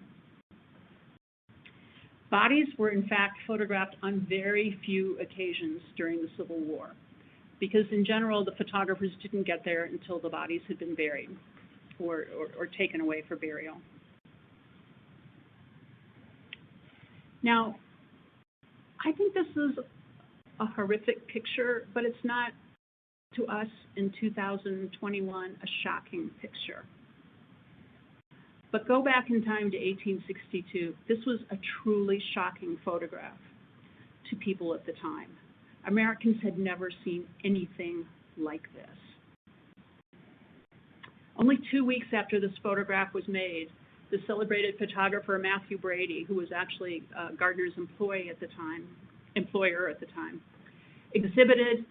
Speaker 3: Bodies were in fact photographed on very few occasions during the Civil War, because in general the photographers didn't get there until the bodies had been buried or taken away for burial. Now, I think this is a horrific picture, but it's not, to us in 2021, a shocking picture. But go back in time to 1862. This was a truly shocking photograph to people at the time. Americans had never seen anything like this. Only 2 weeks after this photograph was made, the celebrated photographer Matthew Brady, who was actually Gardner's employer at the time, exhibited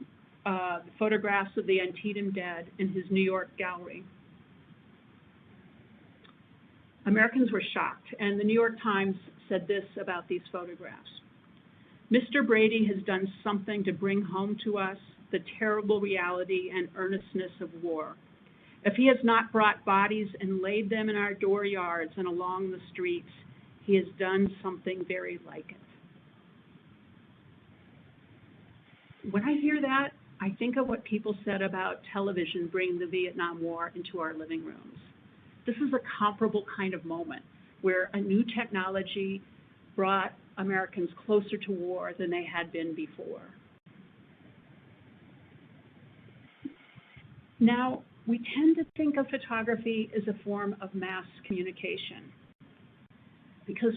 Speaker 3: photographs of the Antietam dead in his New York gallery. Americans were shocked, and the New York Times said this about these photographs. Mr. Brady has done something to bring home to us the terrible reality and earnestness of war. If he has not brought bodies and laid them in our dooryards and along the streets, he has done something very like it. When I hear that, I think of what people said about television bringing the Vietnam War into our living rooms. This is a comparable kind of moment where a new technology brought Americans closer to war than they had been before. Now, we tend to think of photography as a form of mass communication, because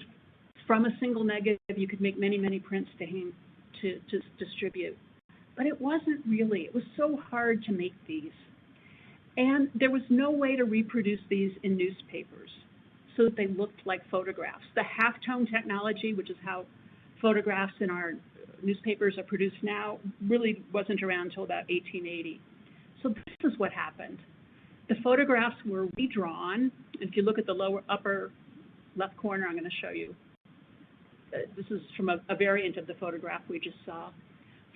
Speaker 3: from a single negative, you could make many, many prints to distribute. But it wasn't really. It was so hard to make these. And there was no way to reproduce these in newspapers so that they looked like photographs. The halftone technology, which is how photographs in our newspapers are produced now, really wasn't around until about 1880. So this is what happened. The photographs were redrawn. If you look at the upper left corner, I'm going to show you. This is from a variant of the photograph we just saw.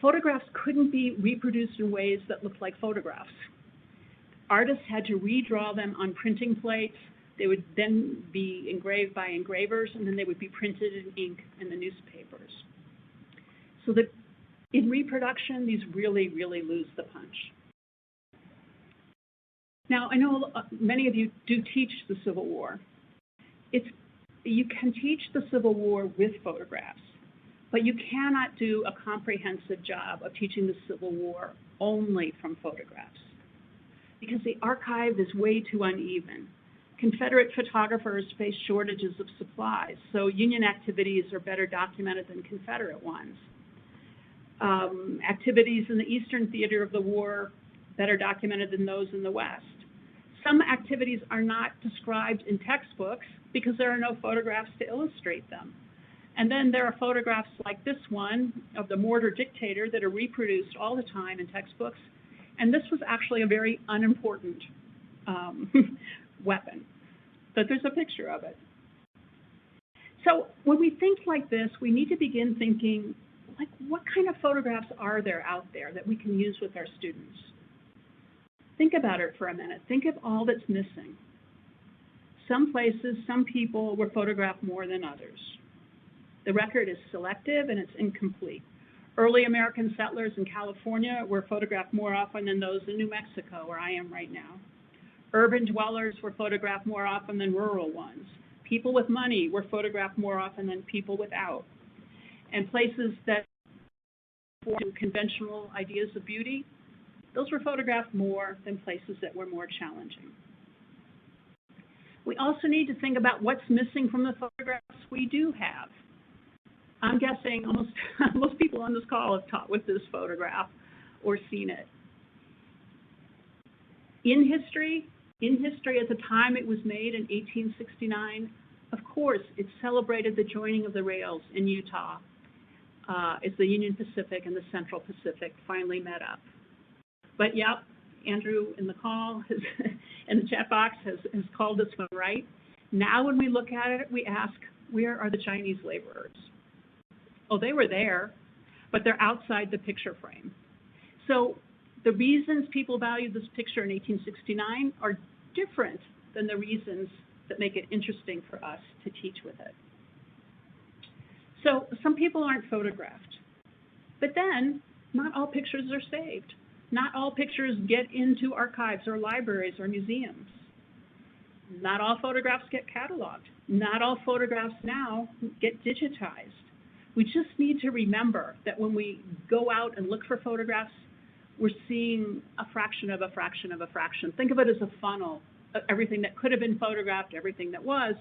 Speaker 3: Photographs couldn't be reproduced in ways that looked like photographs. Artists had to redraw them on printing plates. They would then be engraved by engravers, and then they would be printed in ink in the newspapers. So that in reproduction, these really, really lose the punch. Now, I know many of you do teach the Civil War. You can teach the Civil War with photographs, but you cannot do a comprehensive job of teaching the Civil War only from photographs, because the archive is way too uneven. Confederate photographers faced shortages of supplies, so Union activities are better documented than Confederate ones. Activities in the Eastern theater of the war better documented than those in the West. Some activities are not described in textbooks because there are no photographs to illustrate them. And then there are photographs like this one of the mortar dictator that are reproduced all the time in textbooks. And this was actually a very unimportant weapon, but there's a picture of it. So when we think like this, we need to begin thinking, like, what kind of photographs are there out there that we can use with our students? Think about it for a minute. Think of all that's missing. Some places, some people were photographed more than others. The record is selective and it's incomplete. Early American settlers in California were photographed more often than those in New Mexico, where I am right now. Urban dwellers were photographed more often than rural ones. People with money were photographed more often than people without. And places that formed conventional ideas of beauty, those were photographed more than places that were more challenging. We also need to think about what's missing from the photographs we do have. I'm guessing almost most people on this call have taught with this photograph or seen it. In history at the time it was made in 1869, of course, it celebrated the joining of the rails in Utah. is the Union Pacific and the Central Pacific finally met up. But yep, Andrew in the call, in the chat box, has called this one right. Now when we look at it, we ask, where are the Chinese laborers? Oh, they were there, but they're outside the picture frame. So the reasons people valued this picture in 1869 are different than the reasons that make it interesting for us to teach with it. So some people aren't photographed, but then not all pictures are saved. Not all pictures get into archives or libraries or museums. Not all photographs get cataloged. Not all photographs now get digitized. We just need to remember that when we go out and look for photographs, we're seeing a fraction of a fraction of a fraction. Think of it as a funnel. Everything that could have been photographed, everything that was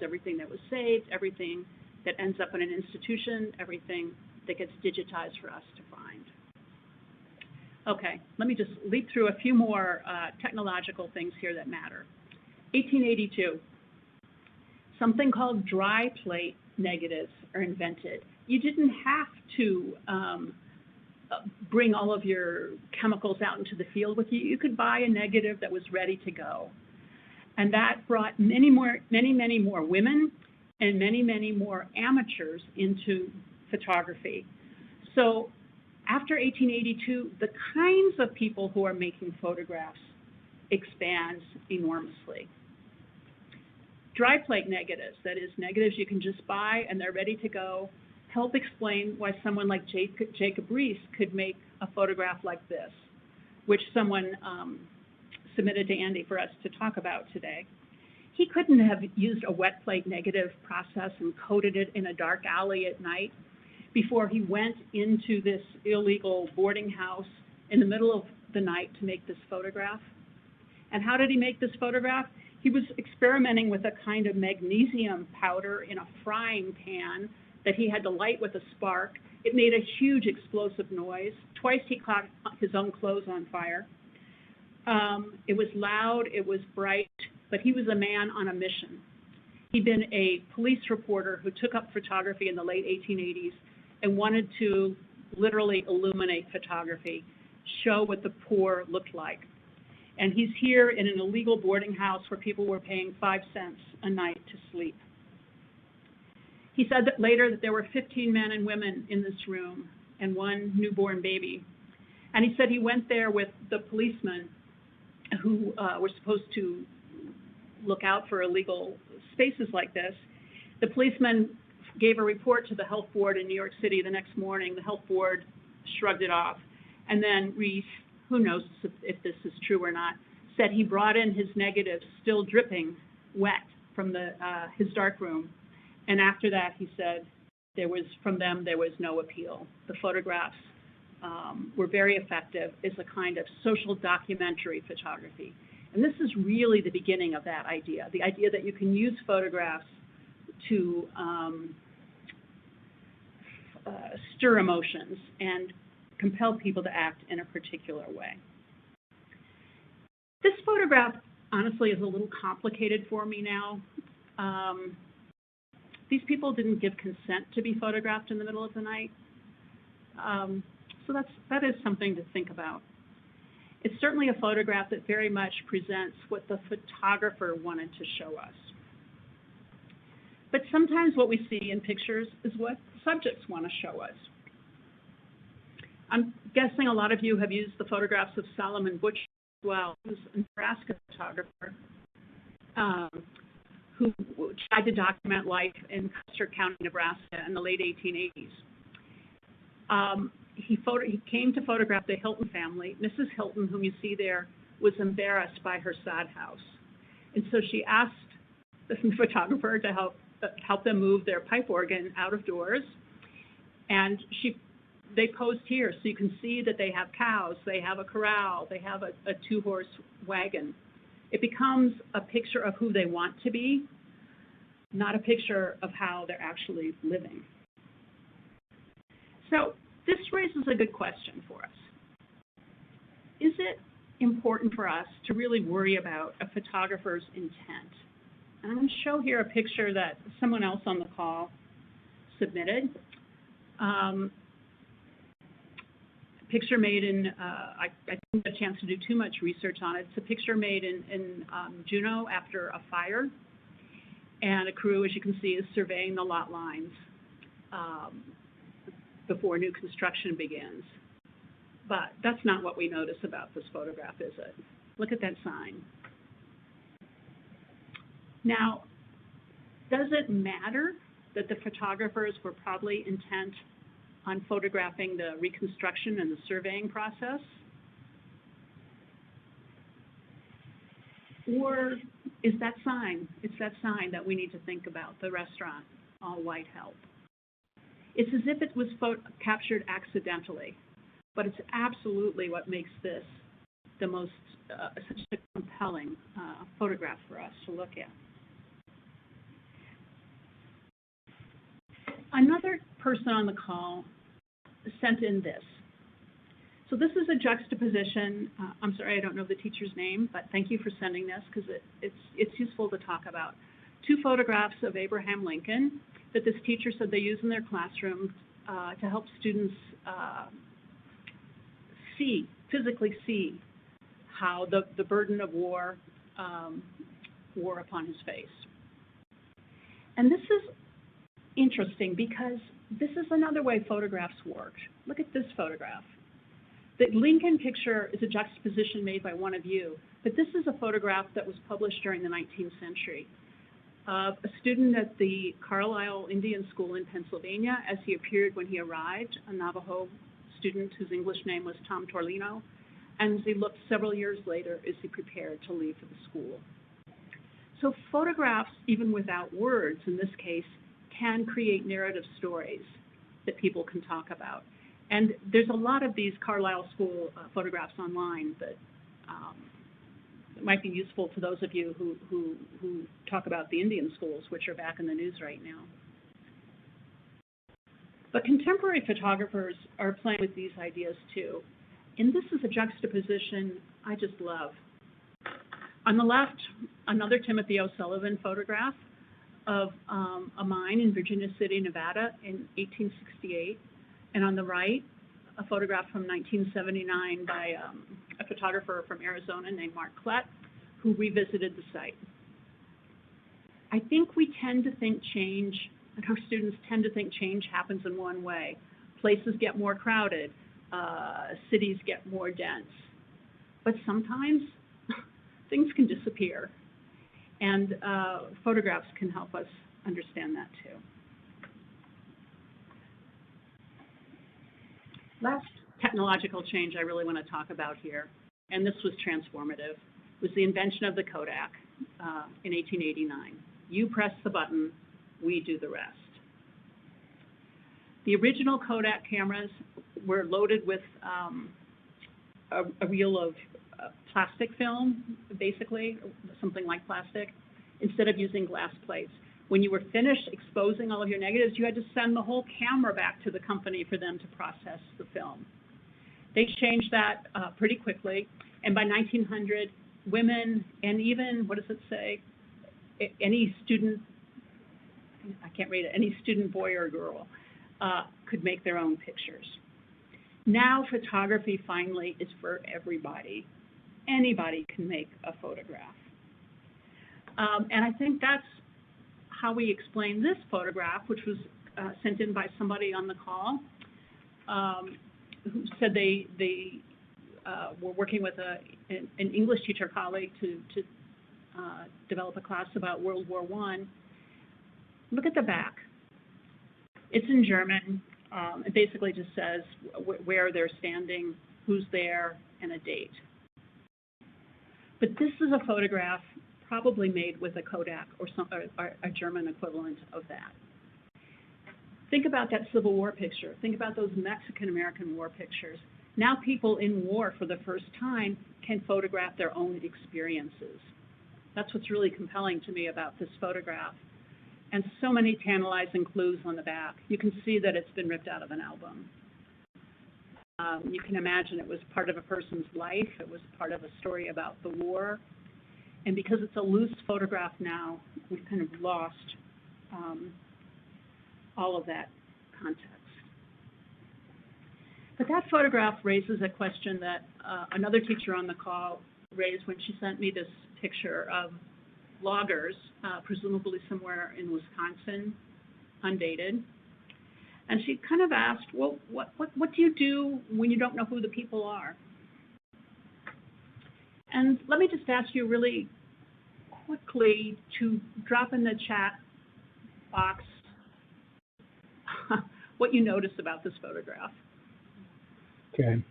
Speaker 3: saved, everything that ends up in an institution, everything that gets digitized for us to find. Okay, let me just leap through a few more technological things here that matter. 1882, something called dry plate negatives are invented. You didn't have to bring all of your chemicals out into the field with you. You could buy a negative that was ready to go. And that brought many more women and many more amateurs into photography. So after 1882, the kinds of people who are making photographs expands enormously. Dry plate negatives, that is, negatives you can just buy and they're ready to go, help explain why someone like Jacob Reese could make a photograph like this, which someone submitted to Andy for us to talk about today. He couldn't have used a wet plate negative process and coated it in a dark alley at night before he went into this illegal boarding house in the middle of the night to make this photograph. And how did he make this photograph? He was experimenting with a kind of magnesium powder in a frying pan that he had to light with a spark. It made a huge explosive noise. Twice he caught his own clothes on fire. It was loud, it was bright, but he was a man on a mission. He'd been a police reporter who took up photography in the late 1880s and wanted to literally illuminate photography, show what the poor looked like. And he's here in an illegal boarding house where people were paying 5 cents a night to sleep. He said that later that there were 15 men and women in this room and one newborn baby. And he said he went there with the policemen who were supposed to look out for illegal spaces like this. The policeman gave a report to the health board in New York City the next morning. The health board shrugged it off. And then Reese, who knows if this is true or not, said he brought in his negatives still dripping wet from his darkroom. And after that, he said, from them, there was no appeal. The photographs were very effective as a kind of social documentary photography. And this is really the beginning of that idea, the idea that you can use photographs to stir emotions and compel people to act in a particular way. This photograph, honestly, is a little complicated for me now. These people didn't give consent to be photographed in the middle of the night. So that is something to think about. It's certainly a photograph that very much presents what the photographer wanted to show us. But sometimes what we see in pictures is what subjects want to show us. I'm guessing a lot of you have used the photographs of Solomon Butch as well, who's a Nebraska photographer who tried to document life in Custer County, Nebraska in the late 1880s. He came to photograph the Hilton family. Mrs. Hilton, whom you see there, was embarrassed by her sod house. And so she asked the photographer to help them move their pipe organ out of doors. And they posed here, so you can see that they have cows, they have a corral, they have a 2-horse wagon. It becomes a picture of who they want to be, not a picture of how they're actually living. So this raises a good question for us. Is it important for us to really worry about a photographer's intent? And I'm going to show here a picture that someone else on the call submitted. picture made in, I didn't get a chance to do too much research on it. It's a picture made in Juneau after a fire. And a crew, as you can see, is surveying the lot lines before new construction begins. But that's not what we notice about this photograph, is it? Look at that sign. Now, does it matter that the photographers were probably intent on photographing the reconstruction and the surveying process? Or is that sign, it's that sign that we need to think about, the restaurant, all white help. It's as if it was captured accidentally, but it's absolutely what makes this the most, such a compelling photograph for us to look at. Another person on the call sent in this. So this is a juxtaposition. I'm sorry, I don't know the teacher's name, but thank you for sending this because it's useful to talk about. 2 photographs of Abraham Lincoln that this teacher said they use in their classroom to help students physically see how the burden of war wore upon his face. And this is interesting because this is another way photographs work. Look at this photograph. The Lincoln picture is a juxtaposition made by one of you, but this is a photograph that was published during the 19th century of a student at the Carlisle Indian School in Pennsylvania as he appeared when he arrived, a Navajo student whose English name was Tom Torlino, and as he looked several years later as he prepared to leave for the school. So photographs, even without words in this case, can create narrative stories that people can talk about. And there's a lot of these Carlisle School photographs online that might be useful to those of you who talk about the Indian schools, which are back in the news right now. But contemporary photographers are playing with these ideas too. And this is a juxtaposition I just love. On the left, another Timothy O'Sullivan photograph of a mine in Virginia City, Nevada in 1868. And on the right, a photograph from 1979 by a photographer from Arizona named Mark Klett, who revisited the site. I think we tend to think change, and our students tend to think change happens in one way. Places get more crowded, cities get more dense. But sometimes things can disappear, and photographs can help us understand that too. Last technological change I really want to talk about here, and this was transformative, was the invention of the Kodak in 1889. You press the button, we do the rest. The original Kodak cameras were loaded with a reel of plastic film, basically, something like plastic, instead of using glass plates. When you were finished exposing all of your negatives, you had to send the whole camera back to the company for them to process the film. They changed that pretty quickly, and by 1900, women and even, what does it say, any student, I can't read it, any student boy or girl could make their own pictures. Now photography finally is for everybody. Anybody can make a photograph. And I think that's how we explain this photograph, which was sent in by somebody on the call, who said they were working with an English teacher colleague to develop a class about World War I. Look at the back. It's in German. It basically just says where they're standing, who's there, and a date. But this is a photograph probably made with a Kodak or a German equivalent of that. Think about that Civil War picture. Think about those Mexican-American war pictures. Now people in war for the first time can photograph their own experiences. That's what's really compelling to me about this photograph. And so many tantalizing clues on the back. You can see that it's been ripped out of an album. You can imagine it was part of a person's life. It was part of a story about the war. And because it's a loose photograph now, we've kind of lost all of that context. But that photograph raises a question that another teacher on the call raised when she sent me this picture of loggers, presumably somewhere in Wisconsin, undated. And she kind of asked, well, what do you do when you don't know who the people are? And let me just ask you really quickly to drop in the chat box what you notice about this photograph.
Speaker 1: Okay.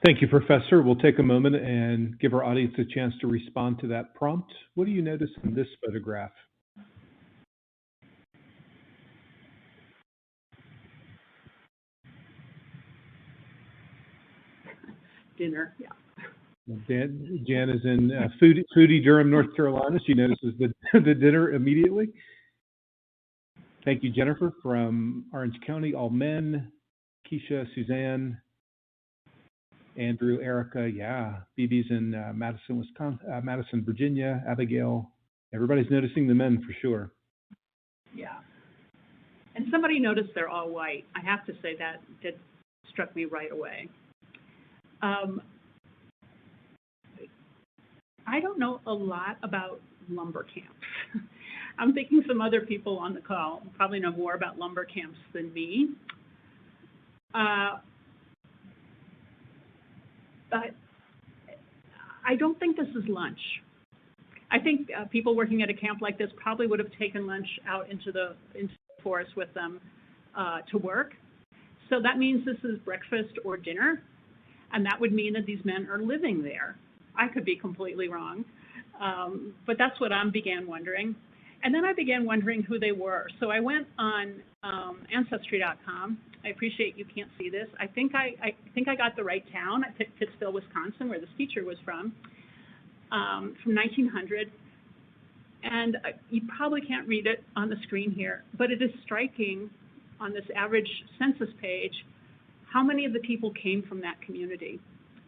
Speaker 1: Thank you, Professor. We'll take a moment and give our audience a chance to respond to that prompt. What do you notice in this photograph?
Speaker 3: Dinner, yeah.
Speaker 1: Jan is in foodie Durham, North Carolina. She notices the dinner immediately. Thank you, Jennifer from Orange County, all men. Keisha, Suzanne, Andrew, Erica, yeah. BB's in Madison, Madison, Virginia. Abigail. Everybody's noticing the men for sure.
Speaker 3: Yeah. And somebody noticed they're all white. I have to say that struck me right away. I don't know a lot about lumber camps. I'm thinking some other people on the call probably know more about lumber camps than me. But I don't think this is lunch. I think people working at a camp like this probably would have taken lunch out into the forest with them to work. So that means this is breakfast or dinner, and that would mean that these men are living there. I could be completely wrong, but that's what I began wondering. And then I began wondering who they were. So I went on Ancestry.com. I appreciate you can't see this. I think I got the right town. I picked Pittsville, Wisconsin, where this teacher was from 1900. And you probably can't read it on the screen here, but it is striking on this average census page how many of the people came from that community.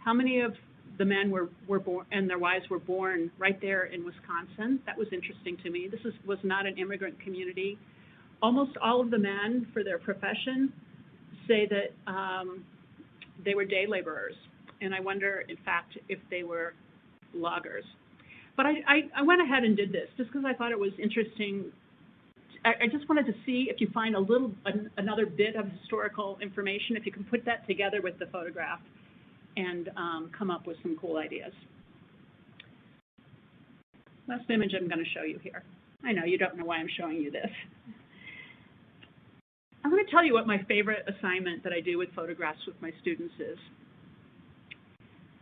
Speaker 3: How many of the men were born and their wives were born right there in Wisconsin. That was interesting to me. This was not an immigrant community. Almost all of the men, for their profession, say that they were day laborers. And I wonder, in fact, if they were loggers. But I went ahead and did this just because I thought it was interesting. I just wanted to see if you find another bit of historical information, if you can put that together with the photograph and come up with some cool ideas. Last image I'm going to show you here. I know you don't know why I'm showing you this. I'm going to tell you what my favorite assignment that I do with photographs with my students is.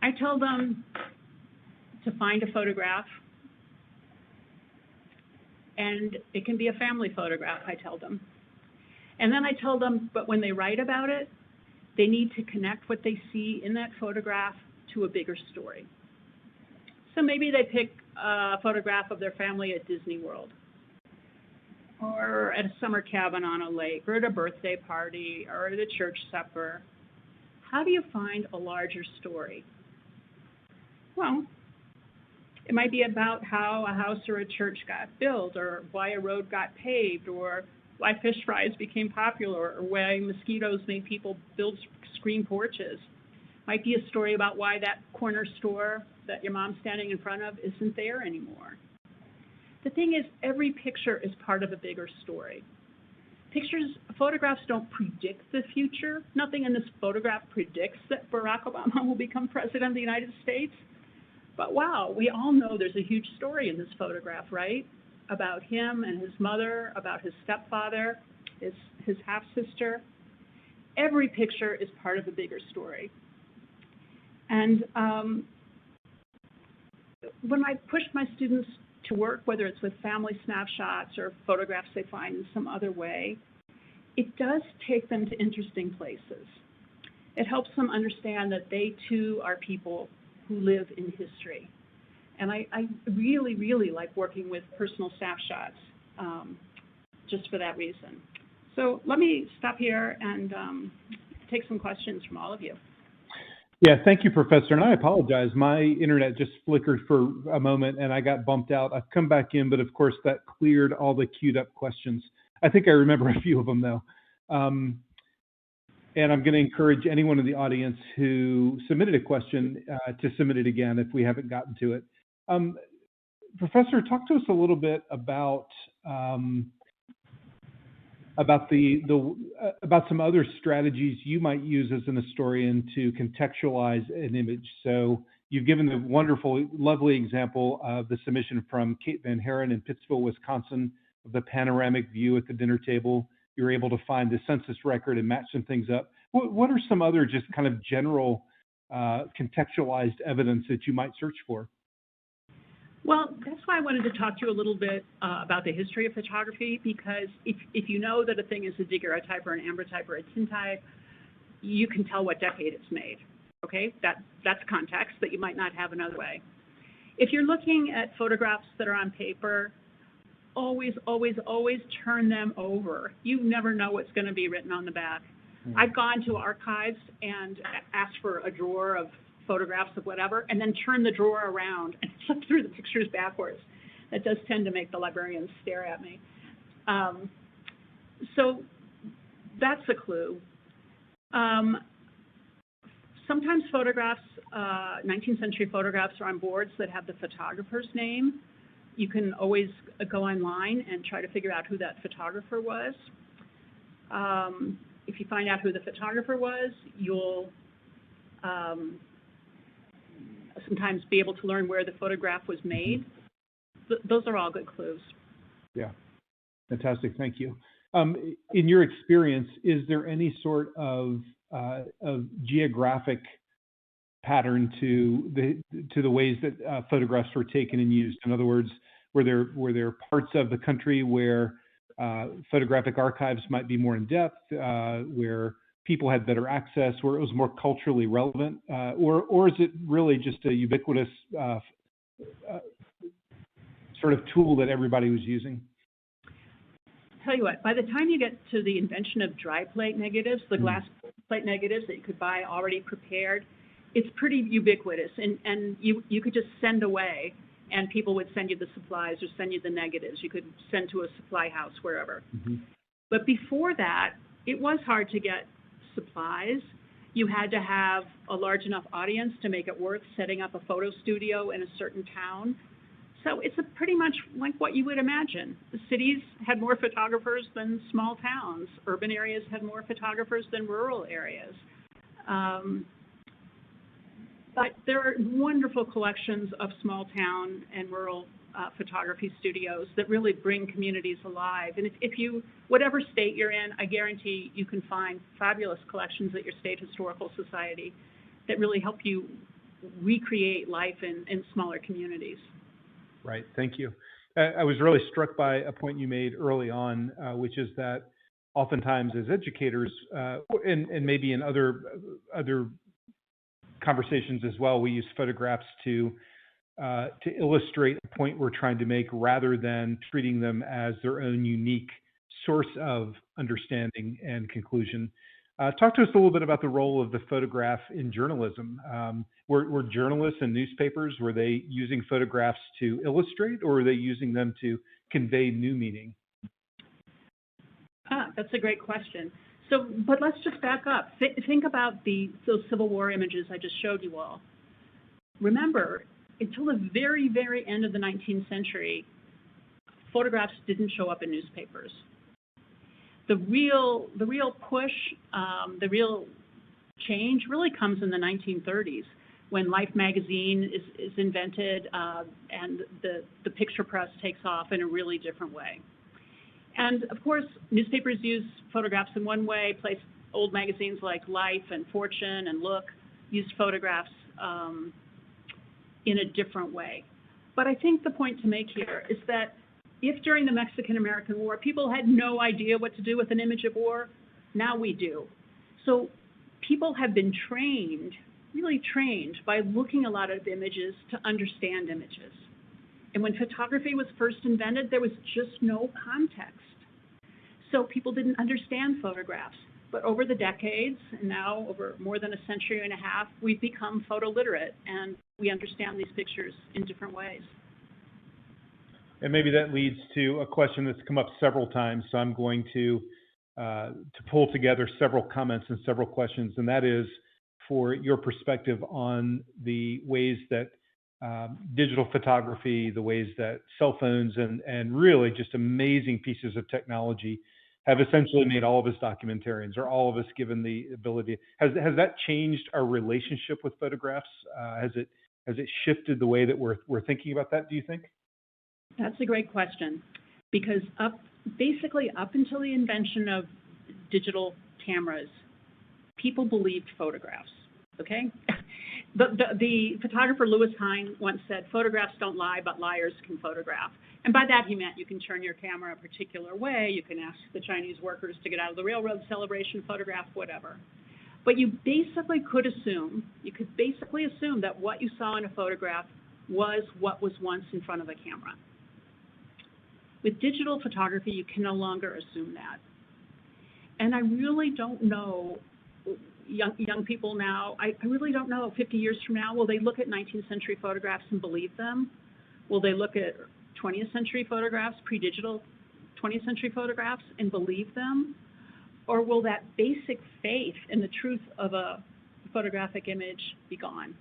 Speaker 3: I tell them to find a photograph, and it can be a family photograph, I tell them. And then I tell them, but when they write about it, they need to connect what they see in that photograph to a bigger story. So maybe they pick a photograph of their family at Disney World, or at a summer cabin on a lake, or at a birthday party, or at a church supper. How do you find a larger story? Well, it might be about how a house or a church got built, or why a road got paved, or why fish fries became popular, or why mosquitoes made people build screen porches. Might be a story about why that corner store that your mom's standing in front of isn't there anymore. The thing is, every picture is part of a bigger story. Photographs don't predict the future. Nothing in this photograph predicts that Barack Obama will become president of the United States. But wow, we all know there's a huge story in this photograph, right? About him and his mother, about his stepfather, his half-sister. Every picture is part of a bigger story. And when I push my students to work, whether it's with family snapshots or photographs they find in some other way, it does take them to interesting places. It helps them understand that they too are people who live in history. And I really, really like working with personal snapshots just for that reason. So let me stop here and take some questions from all of you.
Speaker 1: Yeah, thank you, Professor. And I apologize. My internet just flickered for a moment and I got bumped out. I've come back in, but of course that cleared all the queued up questions. I think I remember a few of them though. And And I'm going to encourage anyone in the audience who submitted a question to submit it again if we haven't gotten to it. Professor, talk to us a little bit about about some other strategies you might use as an historian to contextualize an image. So you've given the wonderful, lovely example of the submission from Kate Van Haren in Pittsville, Wisconsin, of the panoramic view at the dinner table. You're able to find the census record and match some things up. What are some other just kind of general contextualized evidence that you might search for?
Speaker 3: Well, that's why I wanted to talk to you a little bit about the history of photography, because if you know that a thing is a daguerreotype or an ambrotype or a tintype, you can tell what decade it's made, okay? That's context that you might not have another way. If you're looking at photographs that are on paper, always, always, always turn them over. You never know what's going to be written on the back. I've gone to archives and asked for a drawer of photographs of whatever, and then turn the drawer around and flip through the pictures backwards. That does tend to make the librarians stare at me. So that's a clue. Sometimes photographs, 19th century photographs, are on boards that have the photographer's name. You can always go online and try to figure out who that photographer was. If you find out who the photographer was, you'll sometimes be able to learn where the photograph was made. Those are all good clues.
Speaker 1: Yeah, fantastic. Thank you. In your experience, is there any sort of geographic pattern to the ways that photographs were taken and used? In other words, were there parts of the country where photographic archives might be more in depth, where people had better access, where it was more culturally relevant, or is it really just a ubiquitous sort of tool that everybody was using?
Speaker 3: Tell you what, by the time you get to the invention of dry plate negatives, the glass plate negatives that you could buy already prepared, it's pretty ubiquitous, and you could just send away, and people would send you the supplies or send you the negatives. You could send to a supply house, wherever. But before that, it was hard to get supplies. You had to have a large enough audience to make it worth setting up a photo studio in a certain town. So it's pretty much like what you would imagine. The cities had more photographers than small towns. Urban areas had more photographers than rural areas. But there are wonderful collections of small town and rural photography studios that really bring communities alive. And if you, whatever state you're in, I guarantee you can find fabulous collections at your state historical society that really help you recreate life in smaller communities.
Speaker 1: Right, thank you. I was really struck by a point you made early on, which is that oftentimes as educators, and maybe in other conversations as well, we use photographs to illustrate a point we're trying to make rather than treating them as their own unique source of understanding and conclusion. Talk to us a little bit about the role of the photograph in journalism. Were journalists and newspapers, were they using photographs to illustrate, or were they using them to convey new meaning?
Speaker 3: That's a great question. So, but let's just back up. Think about those Civil War images I just showed you all. Remember, until the very, very end of the 19th century, photographs didn't show up in newspapers. The real push, the real change really comes in the 1930s when Life magazine is invented and the picture press takes off in a really different way. And of course, newspapers use photographs in one way, old magazines like Life and Fortune and Look used photographs in a different way. But I think the point to make here is that if during the Mexican-American War, people had no idea what to do with an image of war, now we do. So people have been trained, really trained, by looking a lot of images to understand images. And when photography was first invented, there was just no context. So people didn't understand photographs. But over the decades, and now over more than a century and a half, we've become photoliterate, and we understand these pictures in different ways.
Speaker 1: And maybe that leads to a question that's come up several times, so I'm going to to pull together several comments and several questions, and that is for your perspective on the ways that digital photography, the ways that cell phones and really just amazing pieces of technology have essentially made all of us documentarians, or all of us given the ability. Has that changed our relationship with photographs? Has it shifted the way that we're thinking about that, do you think?
Speaker 3: That's a great question, because basically up until the invention of digital cameras, people believed photographs, okay? The photographer Lewis Hine once said, "Photographs don't lie, but liars can photograph." And by that he meant you can turn your camera a particular way, you can ask the Chinese workers to get out of the railroad celebration, photograph, whatever. But you could basically assume that what you saw in a photograph was what was once in front of a camera. With digital photography, you can no longer assume that. And I really don't know, young people now, I really don't know, 50 years from now, will they look at 19th century photographs and believe them? Will they look at 20th century photographs, pre-digital 20th century photographs, and believe them? Or will that basic faith in the truth of a photographic image be gone?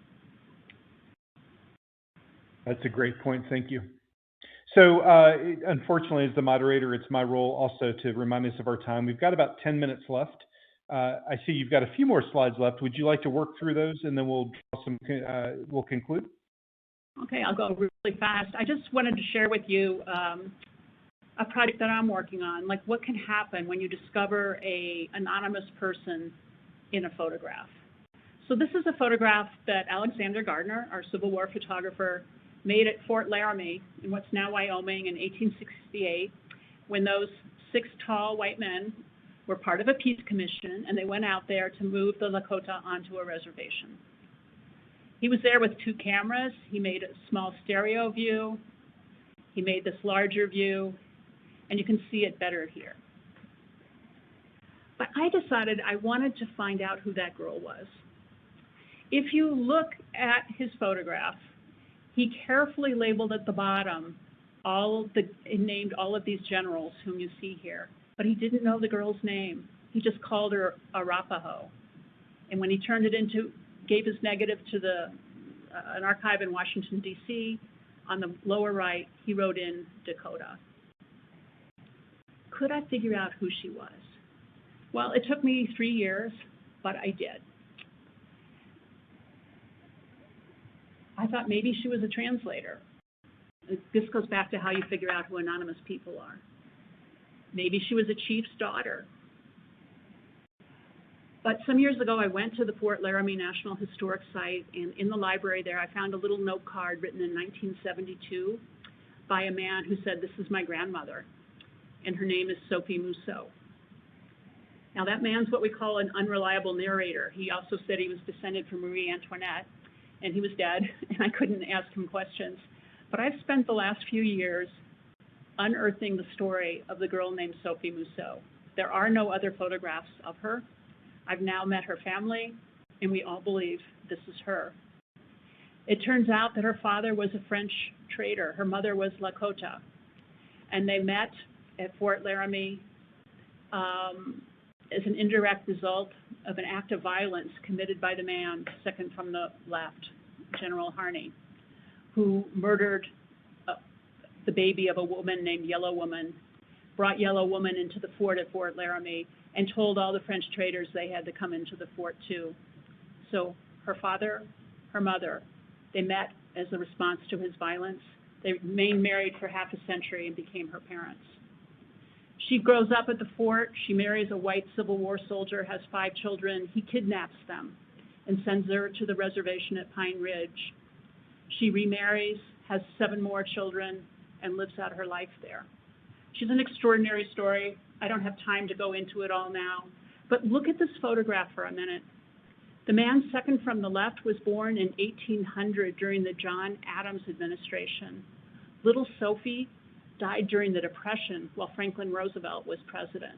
Speaker 1: That's a great point, thank you. So unfortunately, as the moderator, it's my role also to remind us of our time. We've got about 10 minutes left. I see you've got a few more slides left. Would you like to work through those, and then we'll conclude?
Speaker 3: Okay, I'll go really fast. I just wanted to share with you a project that I'm working on, like what can happen when you discover an anonymous person in a photograph. So this is a photograph that Alexander Gardner, our Civil War photographer, made at Fort Laramie in what's now Wyoming in 1868, when those 6 tall white men were part of a peace commission, and they went out there to move the Lakota onto a reservation. He was there with 2 cameras. He made a small stereo view. He made this larger view, and you can see it better here. But I decided I wanted to find out who that girl was. If you look at his photograph, he carefully labeled at the bottom named all of these generals whom you see here, but he didn't know the girl's name. He just called her Arapaho. And when he turned it gave his negative to an archive in Washington, D.C., on the lower right, he wrote in Dakota. Could I figure out who she was? Well, it took me 3 years, but I did. I thought maybe she was a translator. This goes back to how you figure out who anonymous people are. Maybe she was a chief's daughter. But some years ago, I went to the Fort Laramie National Historic Site, and in the library there, I found a little note card written in 1972 by a man who said, "This is my grandmother, and her name is Sophie Mousseau." Now, that man's what we call an unreliable narrator. He also said he was descended from Marie Antoinette, and he was dead, and I couldn't ask him questions. But I've spent the last few years unearthing the story of the girl named Sophie Mousseau. There are no other photographs of her. I've now met her family, and we all believe this is her. It turns out that her father was a French trader. Her mother was Lakota, and they met at Fort Laramie as an indirect result of an act of violence committed by the man, second from the left, General Harney, who murdered the baby of a woman named Yellow Woman, brought Yellow Woman into the fort at Fort Laramie, and told all the French traders they had to come into the fort too. So her father, her mother, they met as a response to his violence. They remained married for half a century and became her parents. She grows up at the fort. She marries a white Civil War soldier, has 5 children. He kidnaps them and sends her to the reservation at Pine Ridge. She remarries, has 7 more children, and lives out her life there. She's an extraordinary story. I don't have time to go into it all now, but look at this photograph for a minute. The man second from the left was born in 1800 during the John Adams administration. Little Sophie died during the Depression while Franklin Roosevelt was president.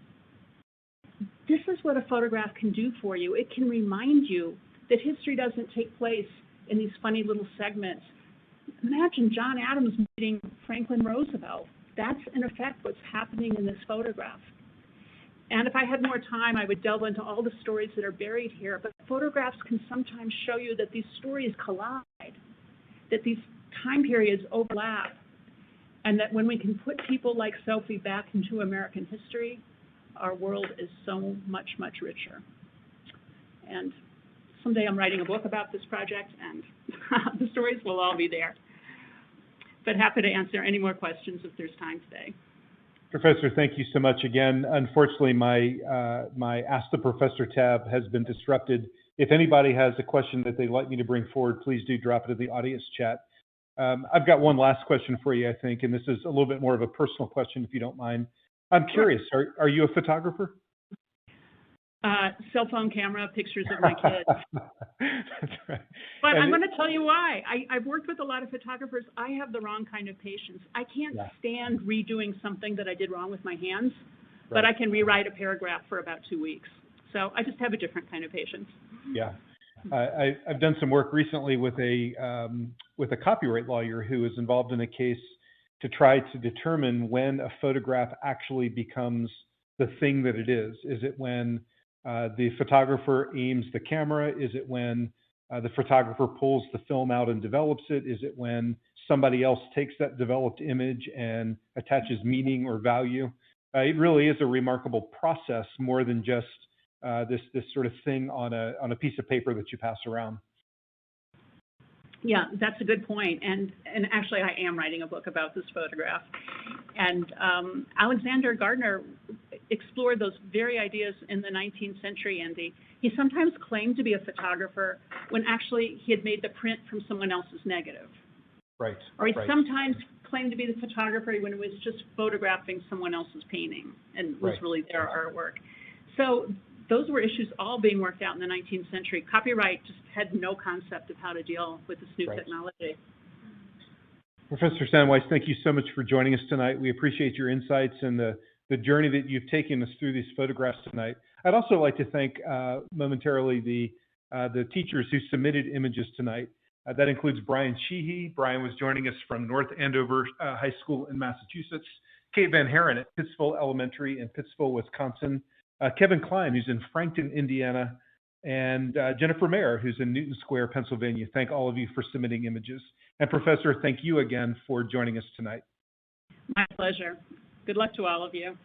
Speaker 3: This is what a photograph can do for you. It can remind you that history doesn't take place in these funny little segments. Imagine John Adams meeting Franklin Roosevelt. That's, in effect, what's happening in this photograph. And if I had more time, I would delve into all the stories that are buried here. But photographs can sometimes show you that these stories collide, that these time periods overlap, and that when we can put people like Sophie back into American history, our world is so much, much richer. And someday I'm writing a book about this project, and the stories will all be there. But happy to answer any more questions if there's time today.
Speaker 1: Professor, thank you so much again. Unfortunately, my Ask the Professor tab has been disrupted. If anybody has a question that they'd like me to bring forward, please do drop it in the audience chat. I've got one last question for you, I think, and this is a little bit more of a personal question, if you don't mind. I'm curious, are you a photographer?
Speaker 3: Cell phone camera, pictures of my kids.
Speaker 1: That's right.
Speaker 3: But I'm going to tell you why. I've worked with a lot of photographers. I have the wrong kind of patience. I can't stand redoing something that I did wrong with my hands, but I can rewrite a paragraph for about 2 weeks. So I just have a different kind of patience.
Speaker 1: Yeah. I've done some work recently with a copyright lawyer who is involved in a case to try to determine when a photograph actually becomes the thing that it is. Is it when the photographer aims the camera? Is it when the photographer pulls the film out and develops it? Is it when somebody else takes that developed image and attaches meaning or value? It really is a remarkable process, more than just this sort of thing on a piece of paper that you pass around.
Speaker 3: Yeah, that's a good point. And actually, I am writing a book about this photograph. And Alexander Gardner explored those very ideas in the 19th century, Andy. He sometimes claimed to be a photographer when actually he had made the print from someone else's negative.
Speaker 1: Right.
Speaker 3: Or he sometimes claimed to be the photographer when it was just photographing someone else's painting and was really their artwork. So those were issues all being worked out in the 19th century. Copyright just had no concept of how to deal with this new technology.
Speaker 1: Professor Sandweiss, thank you so much for joining us tonight. We appreciate your insights and the journey that you've taken us through these photographs tonight. I'd also like to thank momentarily the teachers who submitted images tonight. That includes Brian Sheehy. Brian was joining us from North Andover High School in Massachusetts. Kate Van Haren at Pittsville Elementary in Pittsville, Wisconsin. Kevin Klein, who's in Frankton, Indiana, and Jennifer Mayer, who's in Newton Square, Pennsylvania. Thank all of you for submitting images. And Professor, thank you again for joining us tonight.
Speaker 3: My pleasure. Good luck to all of you.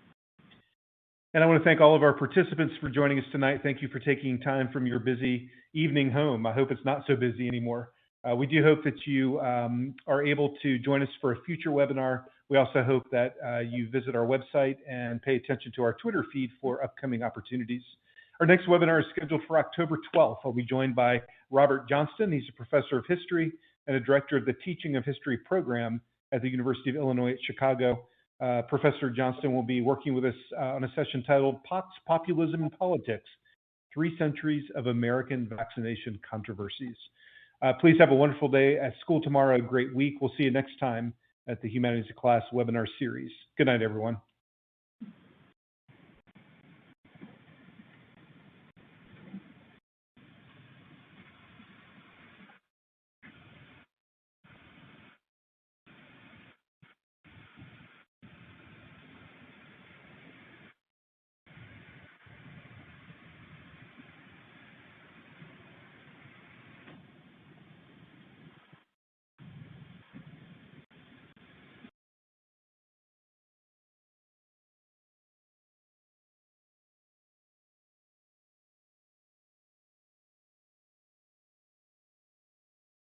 Speaker 1: And I want to thank all of our participants for joining us tonight. Thank you for taking time from your busy evening home. I hope it's not so busy anymore. We do hope that you are able to join us for a future webinar. We also hope that you visit our website and pay attention to our Twitter feed for upcoming opportunities. Our next webinar is scheduled for October 12th. I'll be joined by Robert Johnston. He's a professor of history and a director of the Teaching of History program at the University of Illinois at Chicago. Professor Johnston will be working with us on a session titled Populism and Politics, 3 Centuries of American Vaccination Controversies. Please have a wonderful day at school tomorrow, a great week. We'll see you next time at the Humanities in Class webinar series. Good night, everyone.